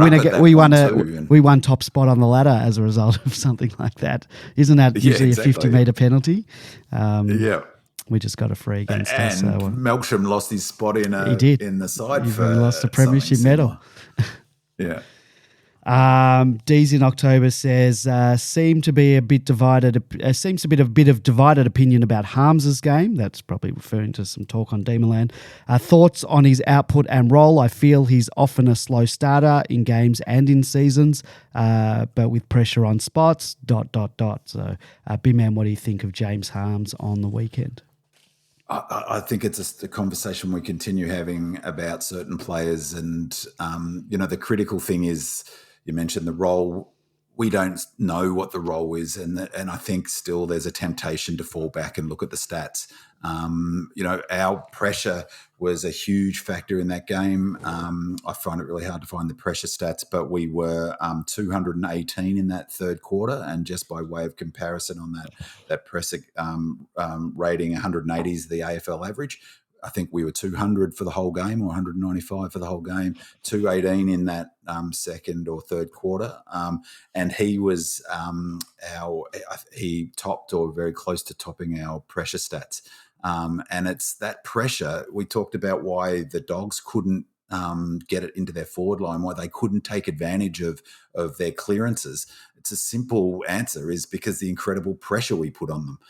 S1: win we won top spot on the ladder as a result of something like that. Isn't that usually a 50-metre penalty?
S3: Yeah.
S1: We just got a free against us.
S3: And Melksham lost his spot in the side.
S1: He lost a premiership medal.
S3: Yeah.
S1: Deez in October says seems to be a bit divided opinion about Harms's game. That's probably referring to some talk on Demonland. Thoughts on his output and role. I feel he's often a slow starter in games and in seasons, but with pressure on spots. ... So, B-Man, what do you think of James Harms on the weekend?
S3: I think it's a conversation we continue having about certain players, and the critical thing is, you mentioned the role. We don't know what the role is, and I think still there's a temptation to fall back and look at the stats. Our pressure was a huge factor in that game. I find it really hard to find the pressure stats, but we were 218 in that third quarter, and just by way of comparison on that pressure rating, 180 is the AFL average. I think we were 200 for the whole game, or 195 for the whole game, 218 in that second or third quarter. And he was he topped or very close to topping our pressure stats. And it's that pressure. We talked about why the Dogs couldn't get it into their forward line, why they couldn't take advantage of their clearances. It's a simple answer, is because the incredible pressure we put on them.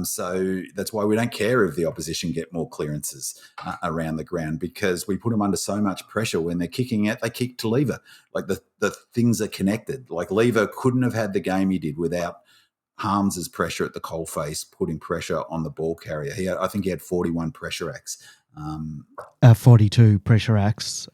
S3: So that's why we don't care if the opposition get more clearances around the ground, because we put them under so much pressure. When they're kicking out, they kick to Lever. Like the things are connected. Like Lever couldn't have had the game he did without Harms's pressure at the coalface, putting pressure on the ball carrier. I think he had 41 pressure acts.
S1: 42 pressure acts.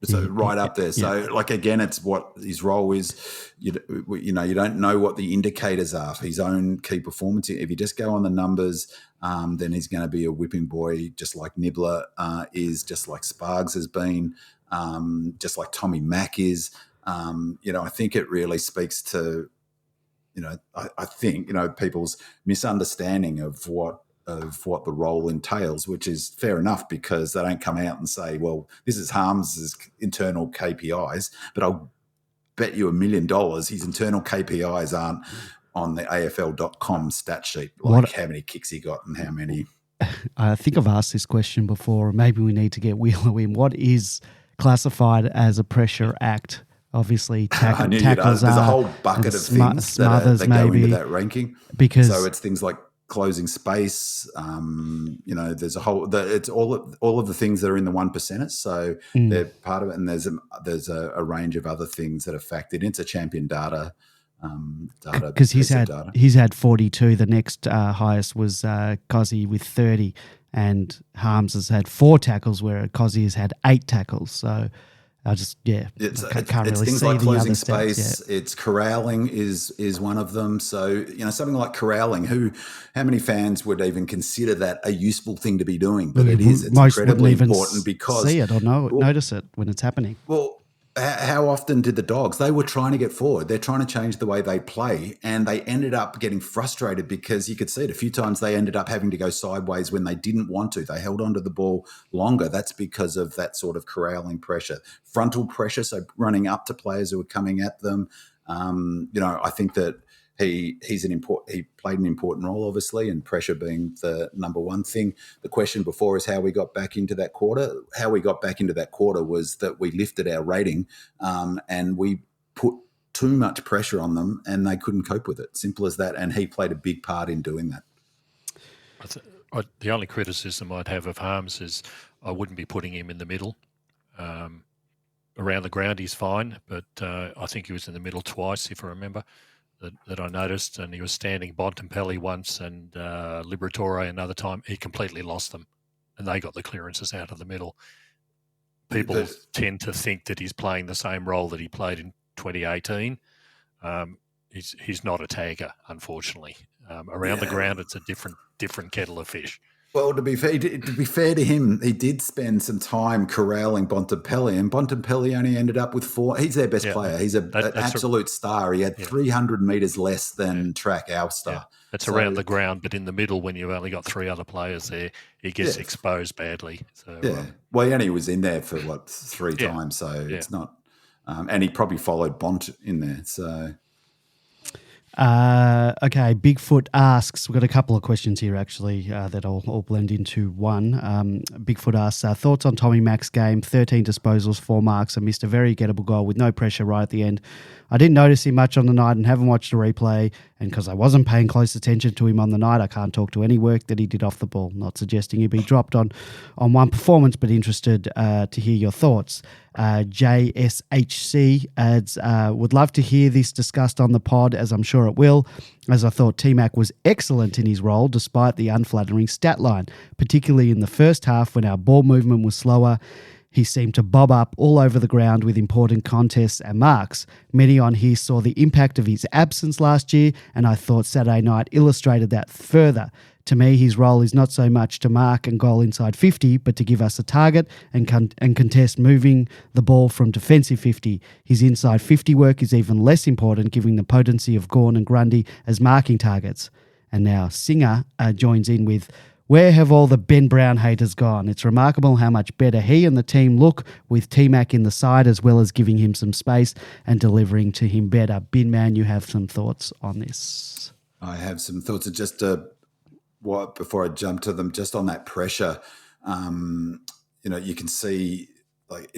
S3: So right up there. So again, it's what his role is. You don't know what the indicators are for his own key performance. If you just go on the numbers, then he's going to be a whipping boy, just like Nibbler is, just like Spargs has been, just like Tommy Mack is. I think it really speaks to, I think, people's misunderstanding of what the role entails, which is fair enough, because they don't come out and say, well, this is Harms's internal KPIs, but I'll bet you $1 million his internal KPIs aren't on the AFL.com stat sheet, how many kicks he got and how many.
S1: I think I've asked this question before. Maybe we need to get Wheeler in. What is classified as a pressure act? Obviously, tackles
S3: there's a whole bucket of things that go into that ranking. So it's things like closing space. There's a whole. It's all of the things that are in the 1%ers. So they're part of it, and there's a range of other things that are factored into champion data.
S1: Because he's had 42. The next highest was Kozzy with 30, and Harms has had 4 tackles, where Kozzy has had 8 tackles. So I just
S3: it's
S1: really
S3: things
S1: see
S3: like
S1: the
S3: closing
S1: other
S3: space.
S1: Stats,
S3: It's corralling is one of them. So something like corralling. How many fans would even consider that a useful thing to be doing? But it is. It's incredibly important because
S1: see it or notice it when it's happening.
S3: Well, how often did the Dogs? They were trying to get forward. They're trying to change the way they play, and they ended up getting frustrated because you could see it a few times. They ended up having to go sideways when they didn't want to. They held onto the ball longer. That's because of that sort of corralling pressure, frontal pressure. So running up to players who are coming at them. I think that he played an important role, obviously, and pressure being the number one thing. The question before is how we got back into that quarter. How we got back into that quarter was that we lifted our rating and we put too much pressure on them and they couldn't cope with it. Simple as that. And he played a big part in doing that.
S2: The only criticism I'd have of Harms is I wouldn't be putting him in the middle. Around the ground he's fine, but I think he was in the middle twice, if I remember. That I noticed, and he was standing Bontempelli once and Liberatore another time. He completely lost them, and they got the clearances out of the middle. People tend to think that he's playing the same role that he played in 2018. He's not a tagger, unfortunately. Around the ground, it's a different kettle of fish.
S3: Well, to be fair to him, he did spend some time corralling Bontempelli, and Bontempelli only ended up with 4. He's their best player. He's an absolute star. He had 300 metres less than Track Alster.
S2: Yeah. It's around the ground, but in the middle, when you've only got 3 other players there, he gets exposed badly. So
S3: well, he only was in there for 3 times, so it's not. And he probably followed Bont in there. So.
S1: Okay, Bigfoot asks, we've got a couple of questions here actually that all blend into one. Bigfoot asks, thoughts on Tommy Mack's game, 13 disposals, 4 marks, and missed a very gettable goal with no pressure right at the end. I didn't notice him much on the night and haven't watched a replay, and because I wasn't paying close attention to him on the night, I can't talk to any work that he did off the ball. Not suggesting he'd be dropped on one performance, but interested to hear your thoughts. JSHC adds, would love to hear this discussed on the pod, as I'm sure it will, as I thought T-Mac was excellent in his role despite the unflattering stat line, particularly in the first half when our ball movement was slower. He seemed to bob up all over the ground with important contests and marks. Many on here saw the impact of his absence last year, and I thought Saturday night illustrated that further. To me, his role is not so much to mark and goal inside 50, but to give us a target and contest moving the ball from defensive 50. His inside 50 work is even less important, given the potency of Gawn and Grundy as marking targets. And now Singer joins in with, where have all the Ben Brown haters gone? It's remarkable how much better he and the team look with T-Mac in the side, as well as giving him some space and delivering to him better. Bin Man, you have some thoughts on this?
S3: I have some thoughts. Just before I jump to them, just on that pressure, you can see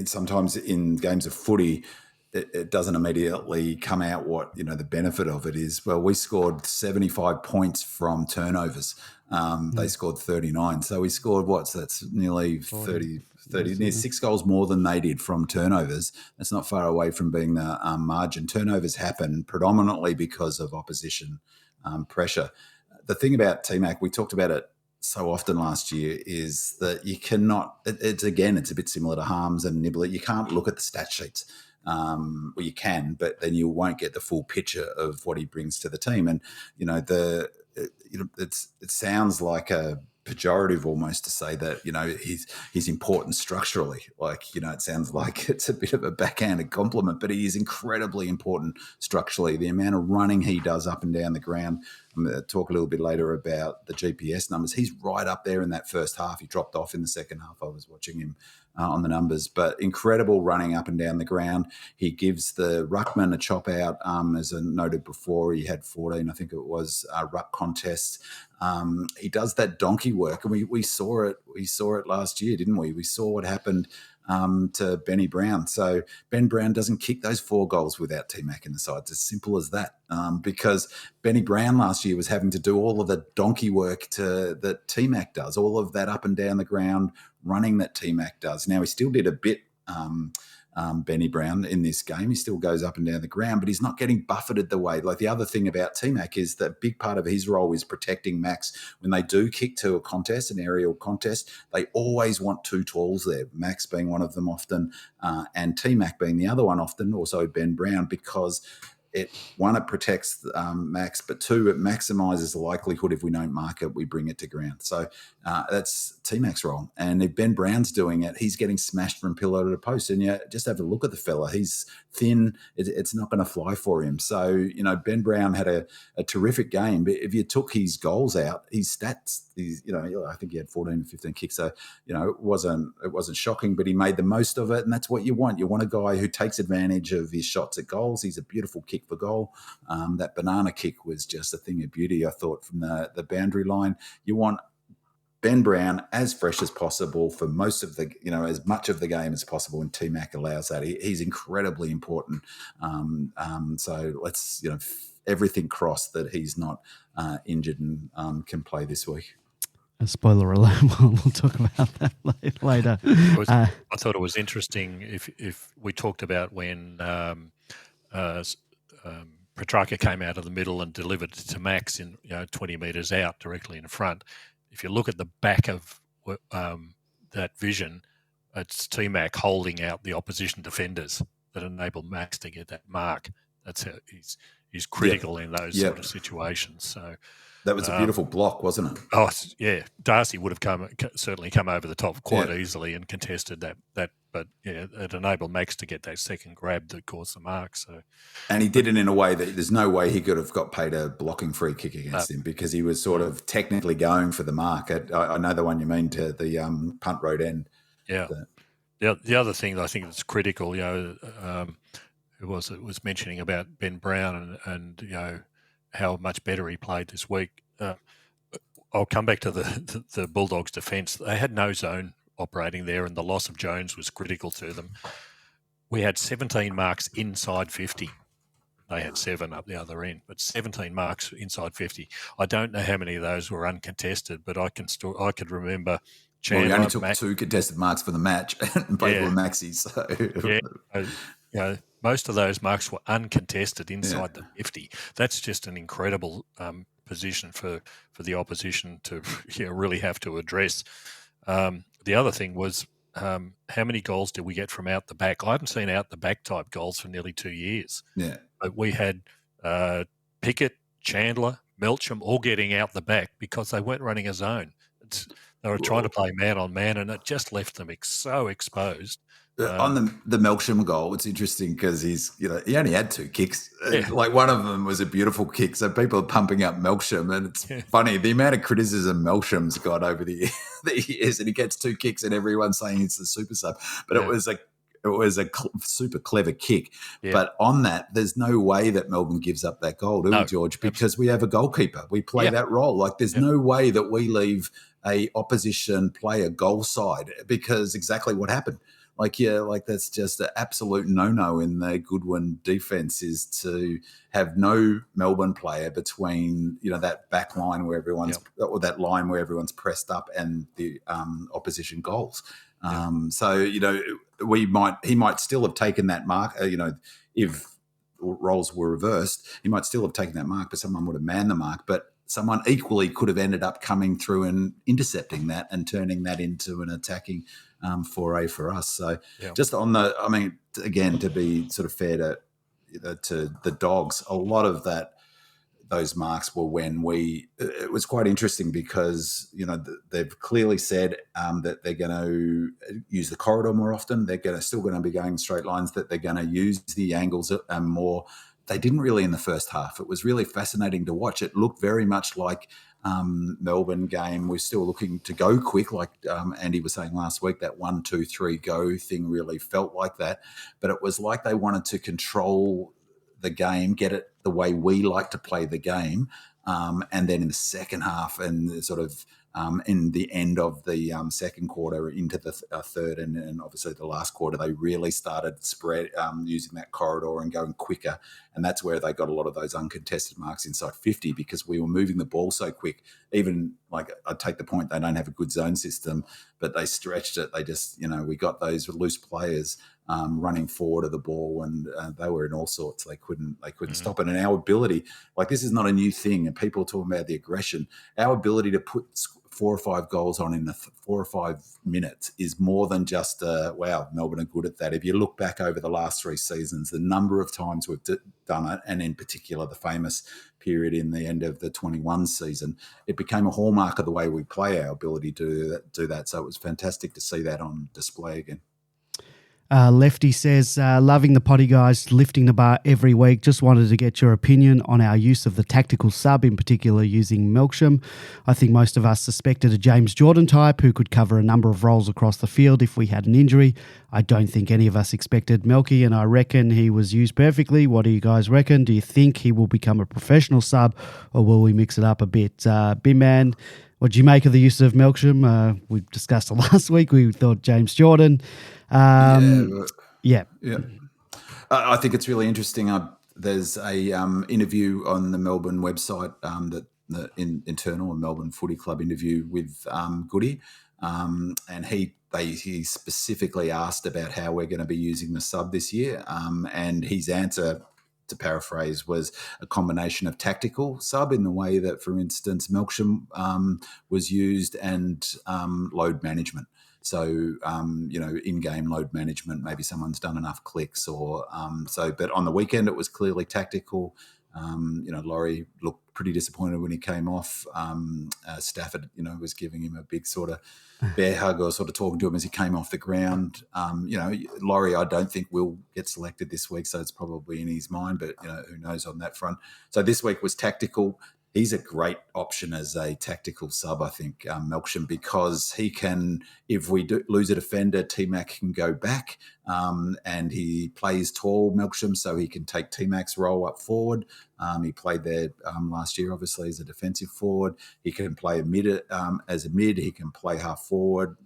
S3: sometimes in games of footy, it doesn't immediately come out what, the benefit of it is. Well, we scored 75 points from turnovers. They scored 39. So we scored that's nearly 30, near 6 goals more than they did from turnovers. That's not far away from being the margin. Turnovers happen predominantly because of opposition pressure. The thing about T-Mac, we talked about it so often last year, is that you cannot, it's a bit similar to Harms and Nibbler. You can't look at the stat sheets. Well, you can, but then you won't get the full picture of what he brings to the team. And, it sounds like a pejorative almost to say that, he's important structurally. It sounds like it's a bit of a backhanded compliment, but he is incredibly important structurally. The amount of running he does up and down the ground. I'm going to talk a little bit later about the GPS numbers. He's right up there in that first half. He dropped off in the second half. I was watching him on the numbers, but incredible running up and down the ground. He gives the ruckman a chop out. As I noted before, he had 14, I think it was, ruck contests. He does that donkey work, and we saw it. We saw it last year, didn't we? We saw what happened to Benny Brown. So Ben Brown doesn't kick those 4 goals without T-Mac in the side. It's as simple as that. Because Benny Brown last year was having to do all of the donkey work that T-Mac does, all of that up and down the ground running that T-Mac does. Now, he still did a bit, Benny Brown, in this game. He still goes up and down the ground, but he's not getting buffeted the way. The other thing about T-Mac is that a big part of his role is protecting Max. When they do kick to a contest, an aerial contest, they always want 2 talls there, Max being one of them often, and T-Mac being the other one often, also Ben Brown, because it protects Max, but 2, it maximises the likelihood if we don't mark it, we bring it to ground. So that's T-Mac's role. And if Ben Brown's doing it, he's getting smashed from pillar to post. And just have a look at the fella. He's thin. It's not going to fly for him. So, Ben Brown had a terrific game. But if you took his goals out, his stats, I think he had 14 or 15 kicks. So, it wasn't shocking, but he made the most of it. And that's what you want. You want a guy who takes advantage of his shots at goals. He's a beautiful kick for goal. That banana kick was just a thing of beauty, I thought, from the boundary line. You want Ben Brown as fresh as possible for most of the, as much of the game as possible, and T-Mac allows that. He's incredibly important. So let's, everything crossed that he's not injured and can play this week.
S1: A spoiler alert, we'll talk about that later.
S2: I thought it was interesting if we talked about when Petrarca came out of the middle and delivered it to Max in 20 metres out directly in front. If you look at the back of that vision, it's T-Mac holding out the opposition defenders that enabled Max to get that mark. That's how he's critical in those sort of situations. So
S3: That was a beautiful block, wasn't it?
S2: Oh, yeah. Darcy would have certainly come over the top quite easily and contested that. But yeah, it enabled Max to get that second grab that caused the mark. So,
S3: and he did it in a way that there's no way he could have got paid a blocking free kick against him, because he was sort of technically going for the mark. I know the one you mean, to the punt road end.
S2: Yeah. The other thing that I think that's critical, it was mentioning about Ben Brown and how much better he played this week. I'll come back to the Bulldogs' defence. They had no zone operating there, and the loss of Jones was critical to them. We had 17 marks inside 50. They had 7 up the other end, but 17 marks inside 50. I don't know how many of those were uncontested, but I could remember Chandler.
S3: Well, he only took 2 contested marks for the match, and both were maxis.
S2: So. Most of those marks were uncontested inside the 50. That's just an incredible position for the opposition to really have to address. The other thing was, how many goals did we get from out the back? I haven't seen out the back type goals for nearly 2 years.
S3: Yeah,
S2: but we had Pickett, Chandler, Melcham all getting out the back because they weren't running a zone. They were trying to play man on man, and it just left them so exposed.
S3: On the Melcham goal, it's interesting because he only had 2 kicks. Like, one of them was a beautiful kick, so people are pumping up Melcham, and it's funny the amount of criticism Melcham's got over the years, and he gets 2 kicks, and everyone's saying it's the super sub. But it was a super clever kick. Yeah. But on that, there's no way that Melbourne gives up that goal, do we, George? Because we have a goalkeeper. We play that role. Like, there's no way that we leave a opposition player goal side, because exactly what happened. That's just an absolute no-no in the Goodwin defence, is to have no Melbourne player between, that back line where everyone's, or that line where everyone's pressed up, and the opposition goals. So, he might still have taken that mark, if roles were reversed, he might still have taken that mark, but someone would have manned the mark. But someone equally could have ended up coming through and intercepting that and turning that into an attacking foray for us. So just on again, to be sort of fair to the Dogs, a lot of those marks were when it was quite interesting, because, they've clearly said that they're going to use the corridor more often. They're still going to be going straight lines, that they're going to use the angles more. They didn't really in the first half. It was really fascinating to watch. It looked very much like Melbourne game. We're still looking to go quick, like Andy was saying last week. That 1, 2, 3 go thing really felt like that. But it was like they wanted to control the game, get it the way we like to play the game. And then in the second half, and sort of in the end of the second quarter into the third, and obviously the last quarter, they really started using that corridor and going quicker. And that's where they got a lot of those uncontested marks inside 50, because we were moving the ball so quick. Even, like, I'd take the point, they don't have a good zone system, but they stretched it. They just, we got those loose players running forward of the ball, and they were in all sorts. They couldn't stop it. And our ability, like, this is not a new thing, and people are talking about the aggression. Our ability to put 4 or 5 goals on in 4 or 5 minutes is more than just wow, Melbourne are good at that. If you look back over the last 3 seasons, the number of times we've done it, and in particular the famous period in the end of the 21 season, it became a hallmark of the way we play, our ability to do that. So it was fantastic to see that on display again.
S1: Lefty says, loving the potty guys, lifting the bar every week. Just wanted to get your opinion on our use of the tactical sub, in particular using Melcham. I think most of us suspected a James Jordan type who could cover a number of roles across the field if we had an injury. I don't think any of us expected Melky, and I reckon he was used perfectly. What do you guys reckon? Do you think he will become a professional sub, or will we mix it up a bit? Bimman, what do you make of the use of Melcham? We discussed it last week. We thought James Jordan. Yeah.
S3: I think it's really interesting. There's a interview on the Melbourne website, the internal Melbourne Footy Club interview with Goody, and he specifically asked about how we're going to be using the sub this year, and his answer, to paraphrase, was a combination of tactical sub, in the way that, for instance, Melcham was used, and load management. So, in-game load management, maybe someone's done enough clicks, or but on the weekend it was clearly tactical. Laurie looked pretty disappointed when he came off. Stafford, was giving him a big sort of bear hug or sort of talking to him as he came off the ground. Laurie, I don't think will get selected this week, so it's probably in his mind, but who knows on that front. So this week was tactical. He's a great option as a tactical sub, I think, Melksham, because he can, if we do lose a defender, T-Mac can go back, and he plays tall, Melksham, so he can take T-Mac's role up forward. He played there last year, obviously, as a defensive forward. He can play as a mid. He can play half forward.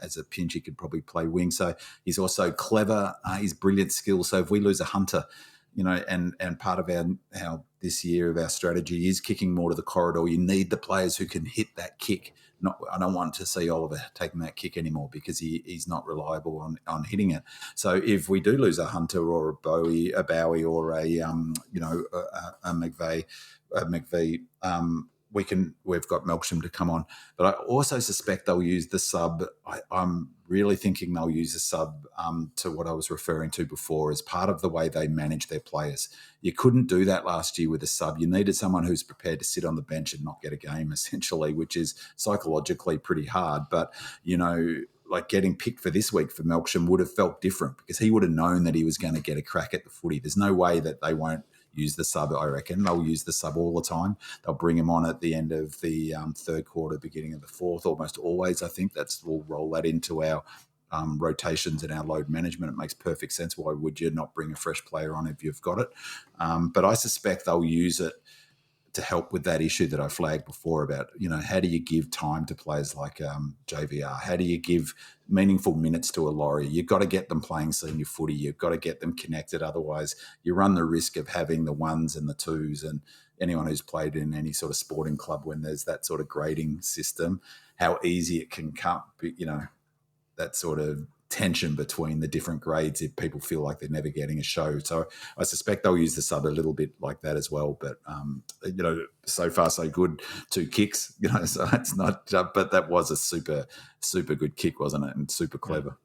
S3: As a pinch, he could probably play wing. So he's also clever. He's brilliant skills. So if we lose a Hunter, and part of our this year of our strategy is kicking more to the corridor. You need the players who can hit that kick. I don't want to see Oliver taking that kick anymore because he's not reliable on hitting it. So if we do lose a Hunter or a Bowie or a McVeigh, we've got Melksham to come on. But I also suspect they'll use the sub. I'm really thinking they'll use the sub to what I was referring to before as part of the way they manage their players. You couldn't do that last year with a sub. You needed someone who's prepared to sit on the bench and not get a game, essentially, which is psychologically pretty hard. But, like getting picked for this week for Melksham would have felt different because he would have known that he was going to get a crack at the footy. There's no way that they won't use the sub, I reckon. They'll use the sub all the time. They'll bring him on at the end of the third quarter, beginning of the fourth, almost always, I think. We'll roll that into our rotations and our load management. It makes perfect sense. Why would you not bring a fresh player on if you've got it? But I suspect they'll use it to help with that issue that I flagged before about, how do you give time to players like JVR? How do you give meaningful minutes to a Laurie? You've got to get them playing senior footy. You've got to get them connected. Otherwise, you run the risk of having the ones and the twos. And anyone who's played in any sort of sporting club when there's that sort of grading system, how easy it can come, that sort of tension between the different grades if people feel like they're never getting a show. So I suspect they'll use the sub a little bit like that as well. But, so far so good. 2 kicks, so it's not, but that was a super, super good kick, wasn't it? And super clever.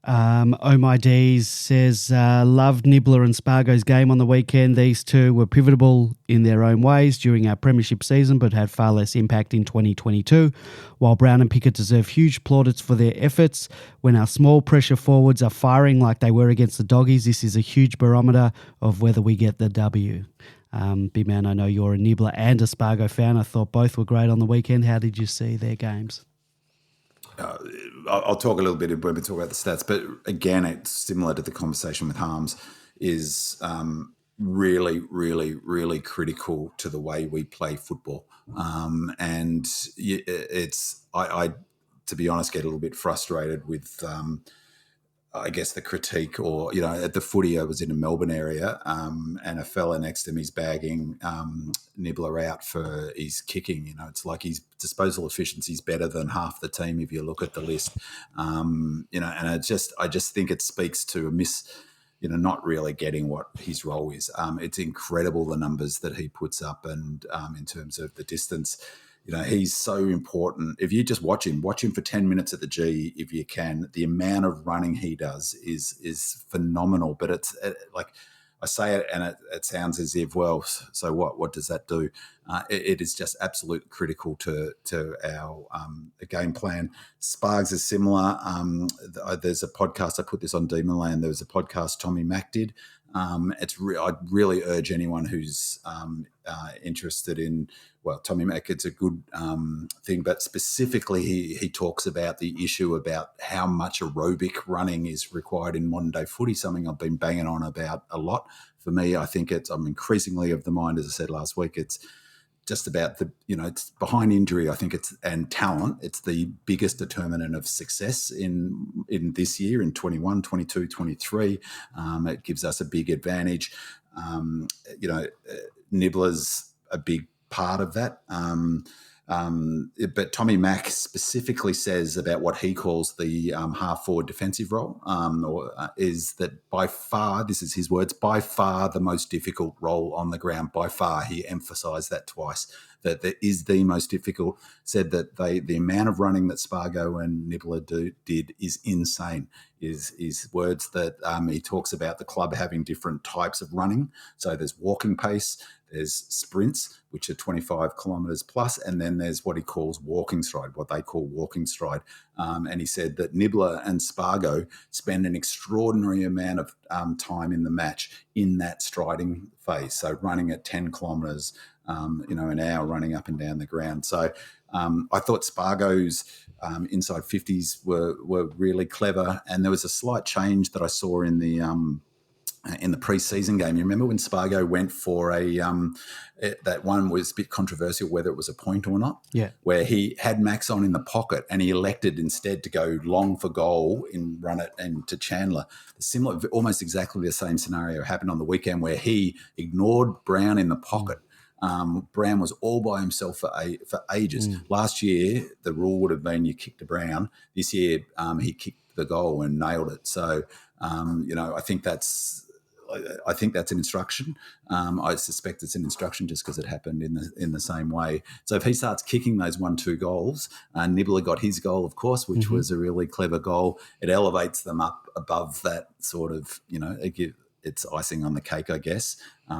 S1: Oh My D's says, loved Nibbler and Spargo's game on the weekend. These two were pivotal in their own ways during our premiership season, but had far less impact in 2022. While Brown and Pickett deserve huge plaudits for their efforts, when our small pressure forwards are firing like they were against the Doggies, this is a huge barometer of whether we get the W. Big man, I know you're a Nibbler and a Spargo fan. I thought both were great on the weekend. How did you see their games?
S3: I'll talk a little bit when we talk about the stats, but again, it's similar to the conversation with Harms, is really, really, really critical to the way we play football. And I, to be honest, get a little bit frustrated with, I guess, the critique or, at the footy, I was in a Melbourne area and a fella next to me is bagging Nibbler out for his kicking. It's like his disposal efficiency is better than half the team if you look at the list. And I just think it speaks to a not really getting what his role is. It's incredible the numbers that he puts up and in terms of the distance. He's so important. If you just watch him for 10 minutes at the G, if you can. The amount of running he does is phenomenal. But it's like I say it and it sounds as if, well, so what? What does that do? It is just absolutely critical to our game plan. Spargs is similar. There's a podcast, I put this on Demonland. There was a podcast Tommy Mack did. I'd really urge anyone who's interested in, Tommy Mack, it's a good thing, but specifically he talks about the issue about how much aerobic running is required in modern day footy, something I've been banging on about a lot. For me, I think I'm increasingly of the mind, as I said last week, it's just about it's behind injury, I think and talent. It's the biggest determinant of success in this year, in 21, 22, 23. It gives us a big advantage. Nibbler's a big part of that. But Tommy Mack specifically says about what he calls the half-forward defensive role, is that by far, this is his words, by far the most difficult role on the ground. By far, he emphasised that twice, that is the most difficult. Said that the amount of running that Spargo and Nibbler did is insane. Is words that he talks about the club having different types of running. So there's walking pace, there's sprints, which are 25 kilometres plus, and then there's what he calls walking stride, what they call walking stride. And he said that Nibbler and Spargo spend an extraordinary amount of time in the match in that striding phase. So running at 10 kilometres, an hour running up and down the ground. So I thought Spargo's inside 50s were really clever, and there was a slight change that I saw in the pre-season game. You remember when Spargo went for that one was a bit controversial whether it was a point or not, where he had Max on in the pocket and he elected instead to go long for goal and run it and to Chandler. Similar, almost exactly the same scenario happened on the weekend where he ignored Brown in the pocket. Brown was all by himself for ages. Last year, the rule would have been you kicked to Brown. This year, he kicked the goal and nailed it. So, I think that's an instruction. I suspect it's an instruction just because it happened in the same way. So if he starts kicking those 1-2 goals, Nibbler got his goal, of course, which was a really clever goal. It elevates them up above that sort of, it's icing on the cake, I guess.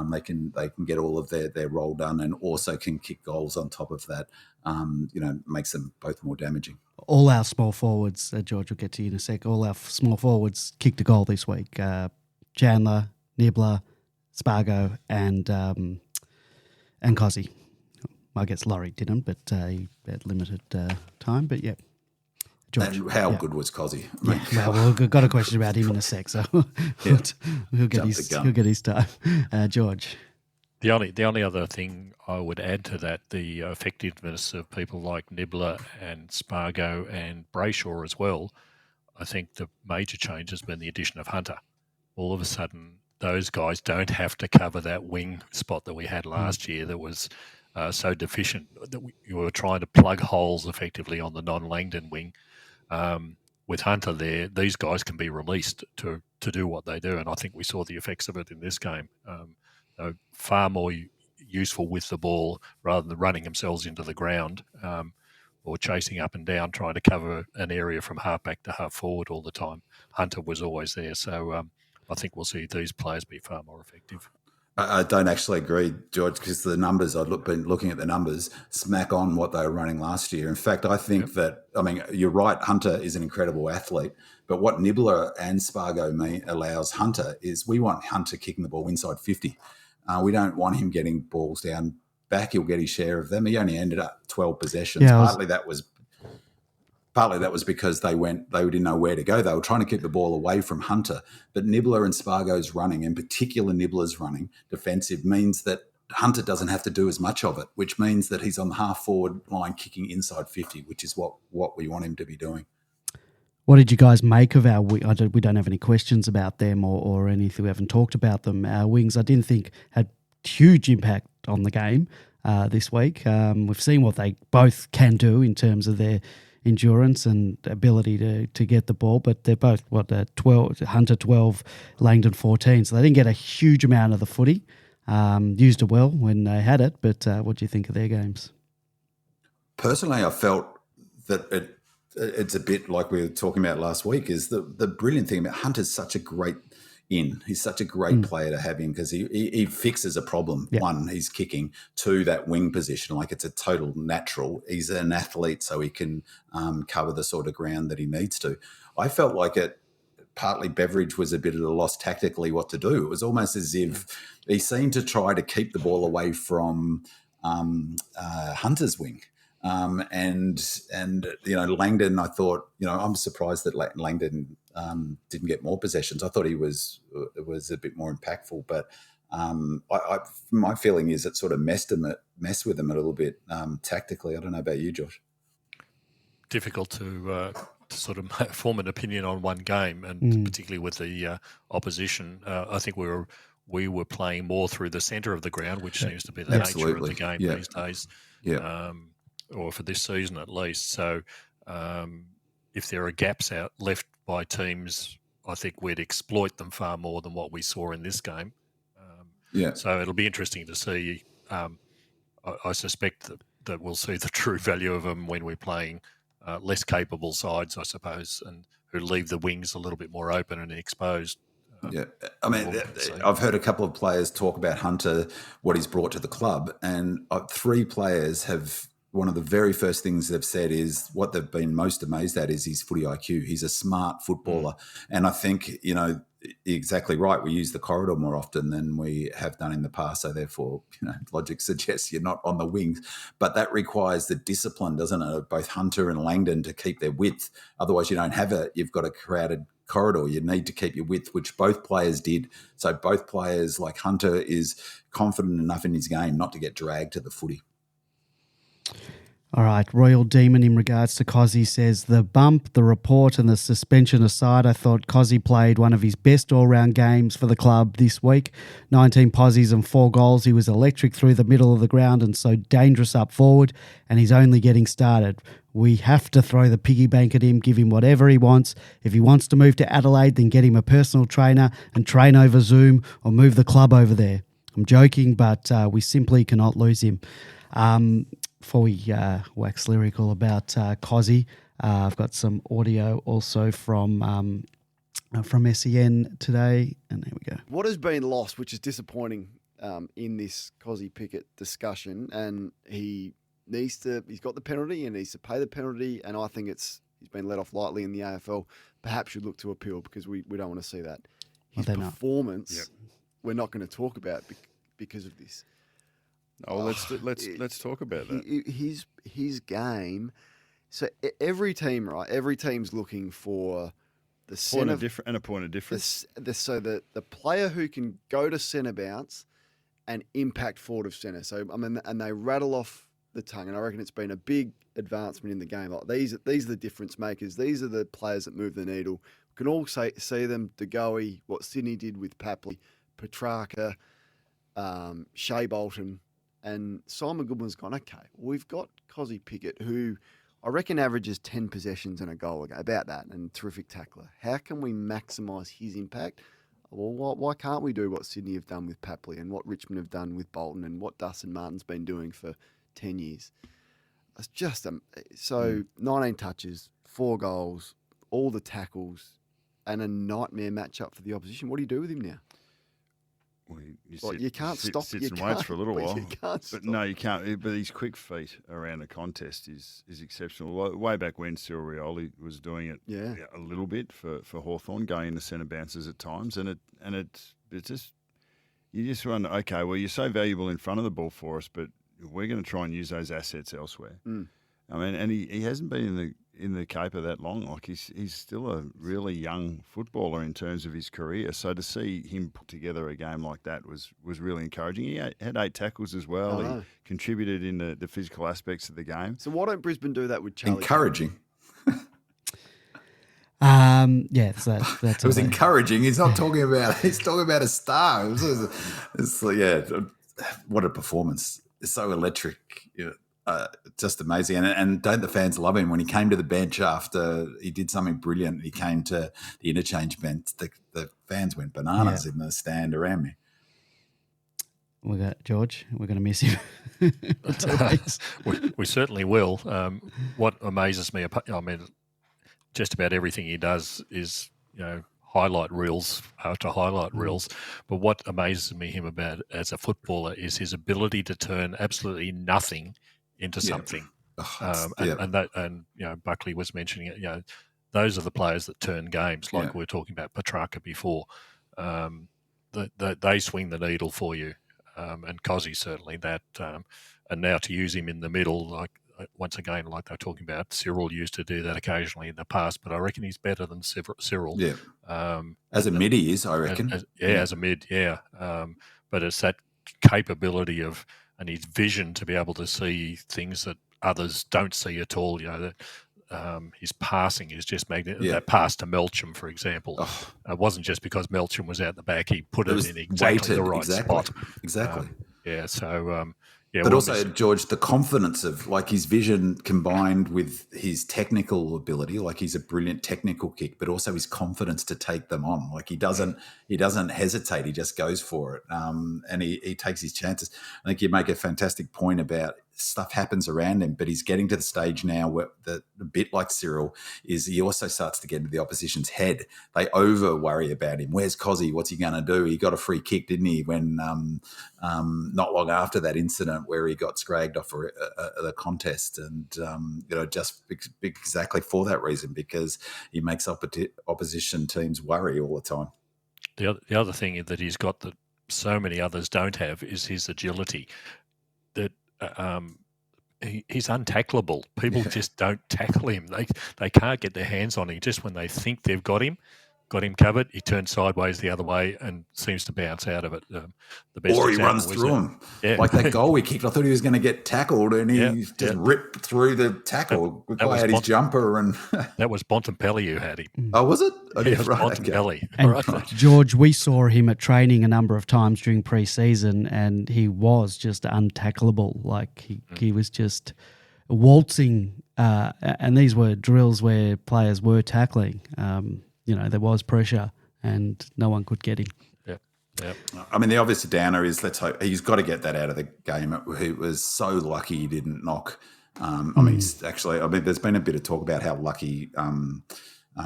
S3: They can get all of their role done and also can kick goals on top of that. Makes them both more damaging.
S1: All our small forwards, George, we'll get to you in a sec. All our small forwards kicked a goal this week. Chandler, Nibbler, Spargo, and Kozzy. I guess Laurie didn't, but he had limited time. But yeah, George.
S3: And how good was Kozzy?
S1: We've got a question about him in a sec, so he'll get his time. George.
S2: The only other thing I would add to that, the effectiveness of people like Nibbler and Spargo and Brayshaw as well. I think the major change has been the addition of Hunter. All of a sudden, those guys don't have to cover that wing spot that we had last year that was so deficient that we were trying to plug holes effectively on the non-Langdon wing. With Hunter there, these guys can be released to do what they do, and I think we saw the effects of it in this game. Far more useful with the ball rather than running themselves into the ground or chasing up and down, trying to cover an area from half back to half forward all the time. Hunter was always there, so I think we'll see these players be far more effective.
S3: I don't actually agree, George, because the numbers, been looking at the numbers, smack on what they were running last year. In fact, I think you're right, Hunter is an incredible athlete, but what Nibbler and Spargo allows Hunter is we want Hunter kicking the ball inside 50. We don't want him getting balls down back. He'll get his share of them. He only ended up 12 possessions.
S1: Yeah,
S3: Partly that was because they didn't know where to go. They were trying to keep the ball away from Hunter. But Nibbler and Spargo's running, in particular Nibbler's running, defensive, means that Hunter doesn't have to do as much of it, which means that he's on the half-forward line kicking inside 50, which is what we want him to be doing.
S1: What did you guys make of our we don't have any questions about them or anything. We haven't talked about them. Our wings, I didn't think had huge impact on the game this week. We've seen what they both can do in terms of their endurance and ability to get the ball, but they're both 12, Hunter 12, Langdon 14, so they didn't get a huge amount of the footy. Used it well when they had it, but what do you think of their games?
S3: Personally, I felt that it's a bit like we were talking about last week, is the brilliant thing about Hunter's such a great he's such a great player to have in because he fixes a problem. Yep. One, he's kicking. Two, that wing position, like it's a total natural. He's an athlete, so he can cover the sort of ground that he needs to. I felt like partly Beveridge was a bit at a loss tactically what to do. It was almost as if he seemed to try to keep the ball away from Hunter's wing. And Langdon, I thought, I'm surprised that Langdon didn't get more possessions. I thought it was a bit more impactful, but my feeling is it sort of messed with him a little bit tactically. I don't know about you, Josh.
S2: Difficult to sort of form an opinion on one game, and particularly with the opposition. I think we were playing more through the centre of the ground, which seems to be the nature of the game these days. Yeah. Or for this season at least. So if there are gaps left by teams, I think we'd exploit them far more than what we saw in this game. So it'll be interesting to see. I I suspect that we'll see the true value of him when we're playing less capable sides, I suppose, and who leave the wings a little bit more open and exposed.
S3: Yeah, I mean, I've heard a couple of players talk about Hunter, what he's brought to the club, and 3 players have. One of the very first things they've said is what they've been most amazed at is his footy IQ. He's a smart footballer, and I think exactly right. We use the corridor more often than we have done in the past, so therefore, logic suggests you're not on the wings, but that requires the discipline, doesn't it, of both Hunter and Langdon to keep their width. Otherwise, you don't have it. You've got a crowded corridor. You need to keep your width, which both players did. So both players, like Hunter, is confident enough in his game not to get dragged to the footy.
S1: All right, Royal Demon in regards to Kozzy says, the bump, the report and the suspension aside, I thought Kozzy played one of his best all-round games for the club this week. 19 posies and 4 goals. He was electric through the middle of the ground and so dangerous up forward, and he's only getting started. We have to throw the piggy bank at him, give him whatever he wants. If he wants to move to Adelaide, then get him a personal trainer and train over Zoom or move the club over there. I'm joking, but we simply cannot lose him. Before we wax lyrical about Kozzy, I've got some audio also from SEN today, and there we go.
S5: What has been lost, which is disappointing in this Kozzy Pickett discussion, and he's got the penalty and needs to pay the penalty, and I think he's been let off lightly in the AFL. Perhaps should look to appeal because we don't want to see that. His performance, we're not going to talk about because of this.
S4: Oh, let's talk about that.
S5: His game. So every team, right? Every team's looking for the centre
S4: a point of difference.
S5: So the player who can go to centre bounce and impact forward of centre. So I mean, and they rattle off the tongue, and I reckon it's been a big advancement in the game. Like these are the difference makers. These are the players that move the needle. We can all see them. De Goey, what Sydney did with Papley, Petrarca, Shea Bolton. And Simon Goodwin's gone, okay, we've got Kozzy Pickett, who I reckon averages 10 possessions and a goal a game, about that, and terrific tackler. How can we maximise his impact? Well, why can't we do what Sydney have done with Papley and what Richmond have done with Bolton and what Dustin Martin's been doing for 10 years? It's just 19 touches, 4 goals, all the tackles, and a nightmare matchup for the opposition. What do you do with him now?
S4: Well,
S5: you can't stop.
S4: Sits and waits for a little while.
S5: You can't stop.
S4: No, you can't. But his quick feet around a contest is exceptional. Way back when Cyril Rioli was doing it a little bit for Hawthorn, going into centre bounces at times, and it just you just wonder, okay, well, you're so valuable in front of the ball for us, but we're going to try and use those assets elsewhere. I mean, and he hasn't been in the caper that long. Like he's still a really young footballer in terms of his career. So to see him put together a game like that was really encouraging. He had 8 tackles as well. He contributed in the physical aspects of the game.
S5: So why don't Brisbane do that with Charlie?
S3: Encouraging.
S1: That's
S3: it was encouraging. He's not talking about. He's talking about a star. What a performance! It's so electric. Just amazing. And don't the fans love him? When he came to the bench after he did something brilliant, he came to the interchange bench, the fans went bananas in the stand around me.
S1: We got George. We're going to miss him.
S2: we certainly will. What amazes me, I mean, just about everything he does is, highlight reels after highlight reels. But what amazes me him about as a footballer is his ability to turn absolutely nothing into something. And Buckley was mentioning it. Those are the players that turn games, like we were talking about Petrarca before. They swing the needle for you, and Kozzy certainly that. And now to use him in the middle, like once again, like they were talking about, Cyril used to do that occasionally in the past, but I reckon he's better than Cyril.
S3: Yeah. As a mid, he is, I reckon.
S2: As a mid, but it's that capability of and his vision to be able to see things that others don't see at all. His passing is just magnetic. Yeah. That pass to Melcham, for example, it wasn't just because Melcham was out the back. He put it in exactly the right spot.
S3: Exactly.
S2: Yeah,
S3: But
S2: we'll
S3: also,
S2: miss-
S3: George, the confidence of like his vision combined with his technical ability, like he's a brilliant technical kick, but also his confidence to take them on. Like he doesn't hesitate; he just goes for it, and he takes his chances. I think you make a fantastic point about stuff happens around him, but he's getting to the stage now where a bit like Cyril is he also starts to get into the opposition's head. They over worry about him. Where's Kozzy? What's he going to do? He got a free kick, didn't he? When not long after that incident where he got scragged off the contest, and just exactly for that reason, because he makes opposition teams worry all the time.
S2: The other thing that he's got that so many others don't have is his agility. That he's untackleable. People just don't tackle him. They can't get their hands on him. Just when they think they've got him covered, he turns sideways the other way and seems to bounce out of it. The best
S3: or he runs through him. Yeah. Like that goal we kicked, I thought he was going to get tackled, and he just ripped through the tackle. The guy had his jumper. And
S2: that was Bontempelli who had him.
S3: Oh, was it?
S2: It was Bontempelli.
S1: Okay. And George, we saw him at training a number of times during pre-season, and he was just untackleable. Like he was just waltzing, and these were drills where players were tackling. There was pressure and no one could get him.
S2: Yeah.
S3: I mean, the obvious downer is let's hope he's got to get that out of the game. He was so lucky he didn't knock. There's been a bit of talk about how lucky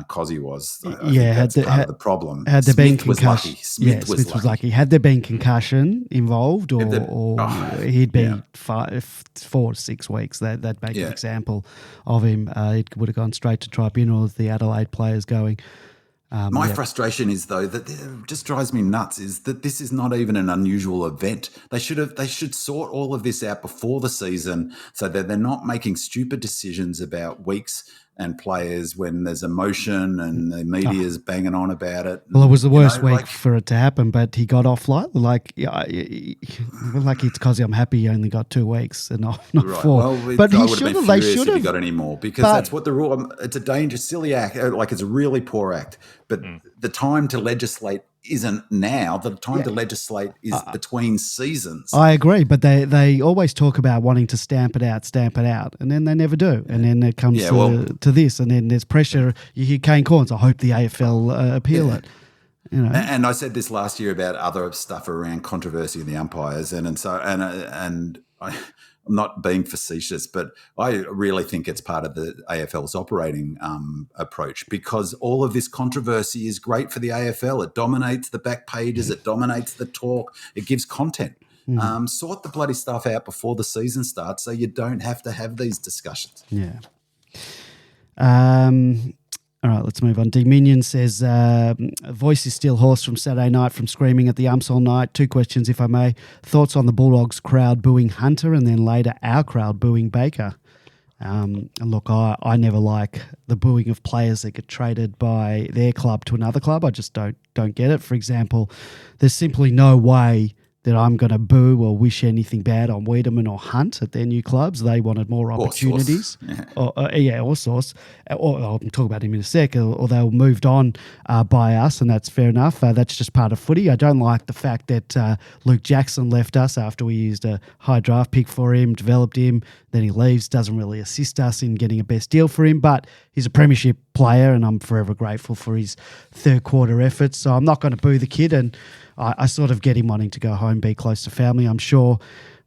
S3: Kozzy was. I think that's part of the problem.
S1: Had there been
S3: concussion?
S1: Smith was lucky. Had there been concussion involved, he'd be 4 to 6 weeks. That'd make an example of him. It would have gone straight to tribunal with the Adelaide players going.
S3: My frustration is, though, that it just drives me nuts, is that this is not even an unusual event. They should sort all of this out before the season so that they're not making stupid decisions about weeks and players when there's emotion and the media's banging on about it.
S1: Well, it was the worst week for it to happen, but he got off lightly. Like it's Kozzy, I'm happy he only got 2 weeks and not 4.
S3: Well,
S1: but
S3: I would have been furious if he got any more, because that's what the rule. It's a dangerous, silly act. Like it's a really poor act. But the time to legislate isn't now. The time to legislate is between seasons.
S1: I agree, but they always talk about wanting to stamp it out, and then they never do. And then it comes to this, and then there's pressure. You hear Kane Corns, I hope the AFL appeal it.
S3: And I said this last year about other stuff around controversy in the umpires, and I'm not being facetious, but I really think it's part of the AFL's operating approach, because all of this controversy is great for the AFL. It dominates the back pages. It dominates the talk. It gives content. Sort the bloody stuff out before the season starts so you don't have to have these discussions.
S1: Yeah. All right, let's move on. Dominion says, voice is still hoarse from Saturday night from screaming at the umps all night. 2 questions, if I may. Thoughts on the Bulldogs crowd booing Hunter, and then later our crowd booing Baker? And look, I never like the booing of players that get traded by their club to another club. I just don't get it. For example, there's simply no way that I'm going to boo or wish anything bad on Wiedemann or Hunt at their new clubs. They wanted more opportunities. Or Sauce. Or I'll talk about him in a sec. Or they were moved on by us, and that's fair enough. That's just part of footy. I don't like the fact that Luke Jackson left us after we used a high draft pick for him, developed him, then he leaves, doesn't really assist us in getting a best deal for him. But he's a premiership player, and I'm forever grateful for his third quarter efforts. So I'm not going to boo the kid, and I sort of get him wanting to go home, be close to family. I'm sure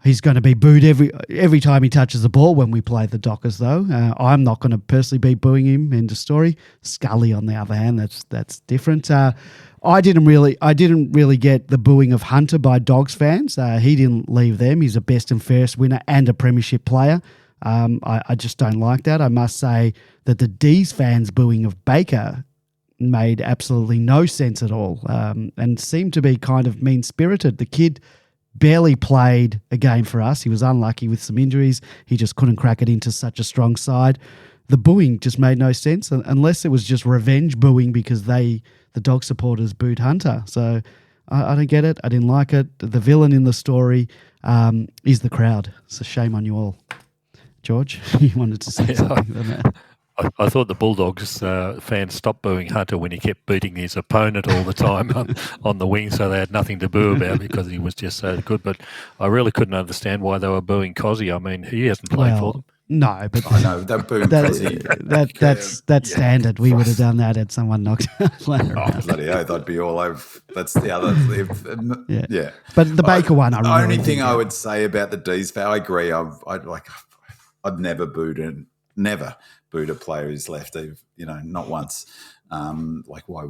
S1: he's going to be booed every time he touches the ball when we play the Dockers, though. I'm not going to personally be booing him. End of story. Scully, on the other hand, that's different. I didn't really get the booing of Hunter by Dogs fans. He didn't leave them. He's a best and fairest winner and a premiership player. I just don't like that. I must say that the D's fans booing of Baker made absolutely no sense at all, and seemed to be kind of mean-spirited. The kid barely played a game for us. He was unlucky with some injuries. He just couldn't crack it into such a strong side. The booing just made no sense, unless it was just revenge booing because the Dog supporters booed Hunter. So I don't get it. I didn't like it. The villain in the story is the crowd. So shame on you all. George, you wanted to say something about that?
S2: I thought the Bulldogs fans stopped booing Hunter when he kept beating his opponent all the time on the wing, so they had nothing to boo about because he was just so good. But I really couldn't understand why they were booing Kozzy. I mean, he hasn't played for them.
S1: No, but
S3: I know they're booing Kozzy.
S1: That's standard. We would have done that had someone knocked out.
S3: Oh, bloody oath, I'd be all over. That's the other. Yeah.
S1: But the Baker one,
S3: the only thing I would say about the D's foul, I agree. I've never booed a player who's left. Not once. Why?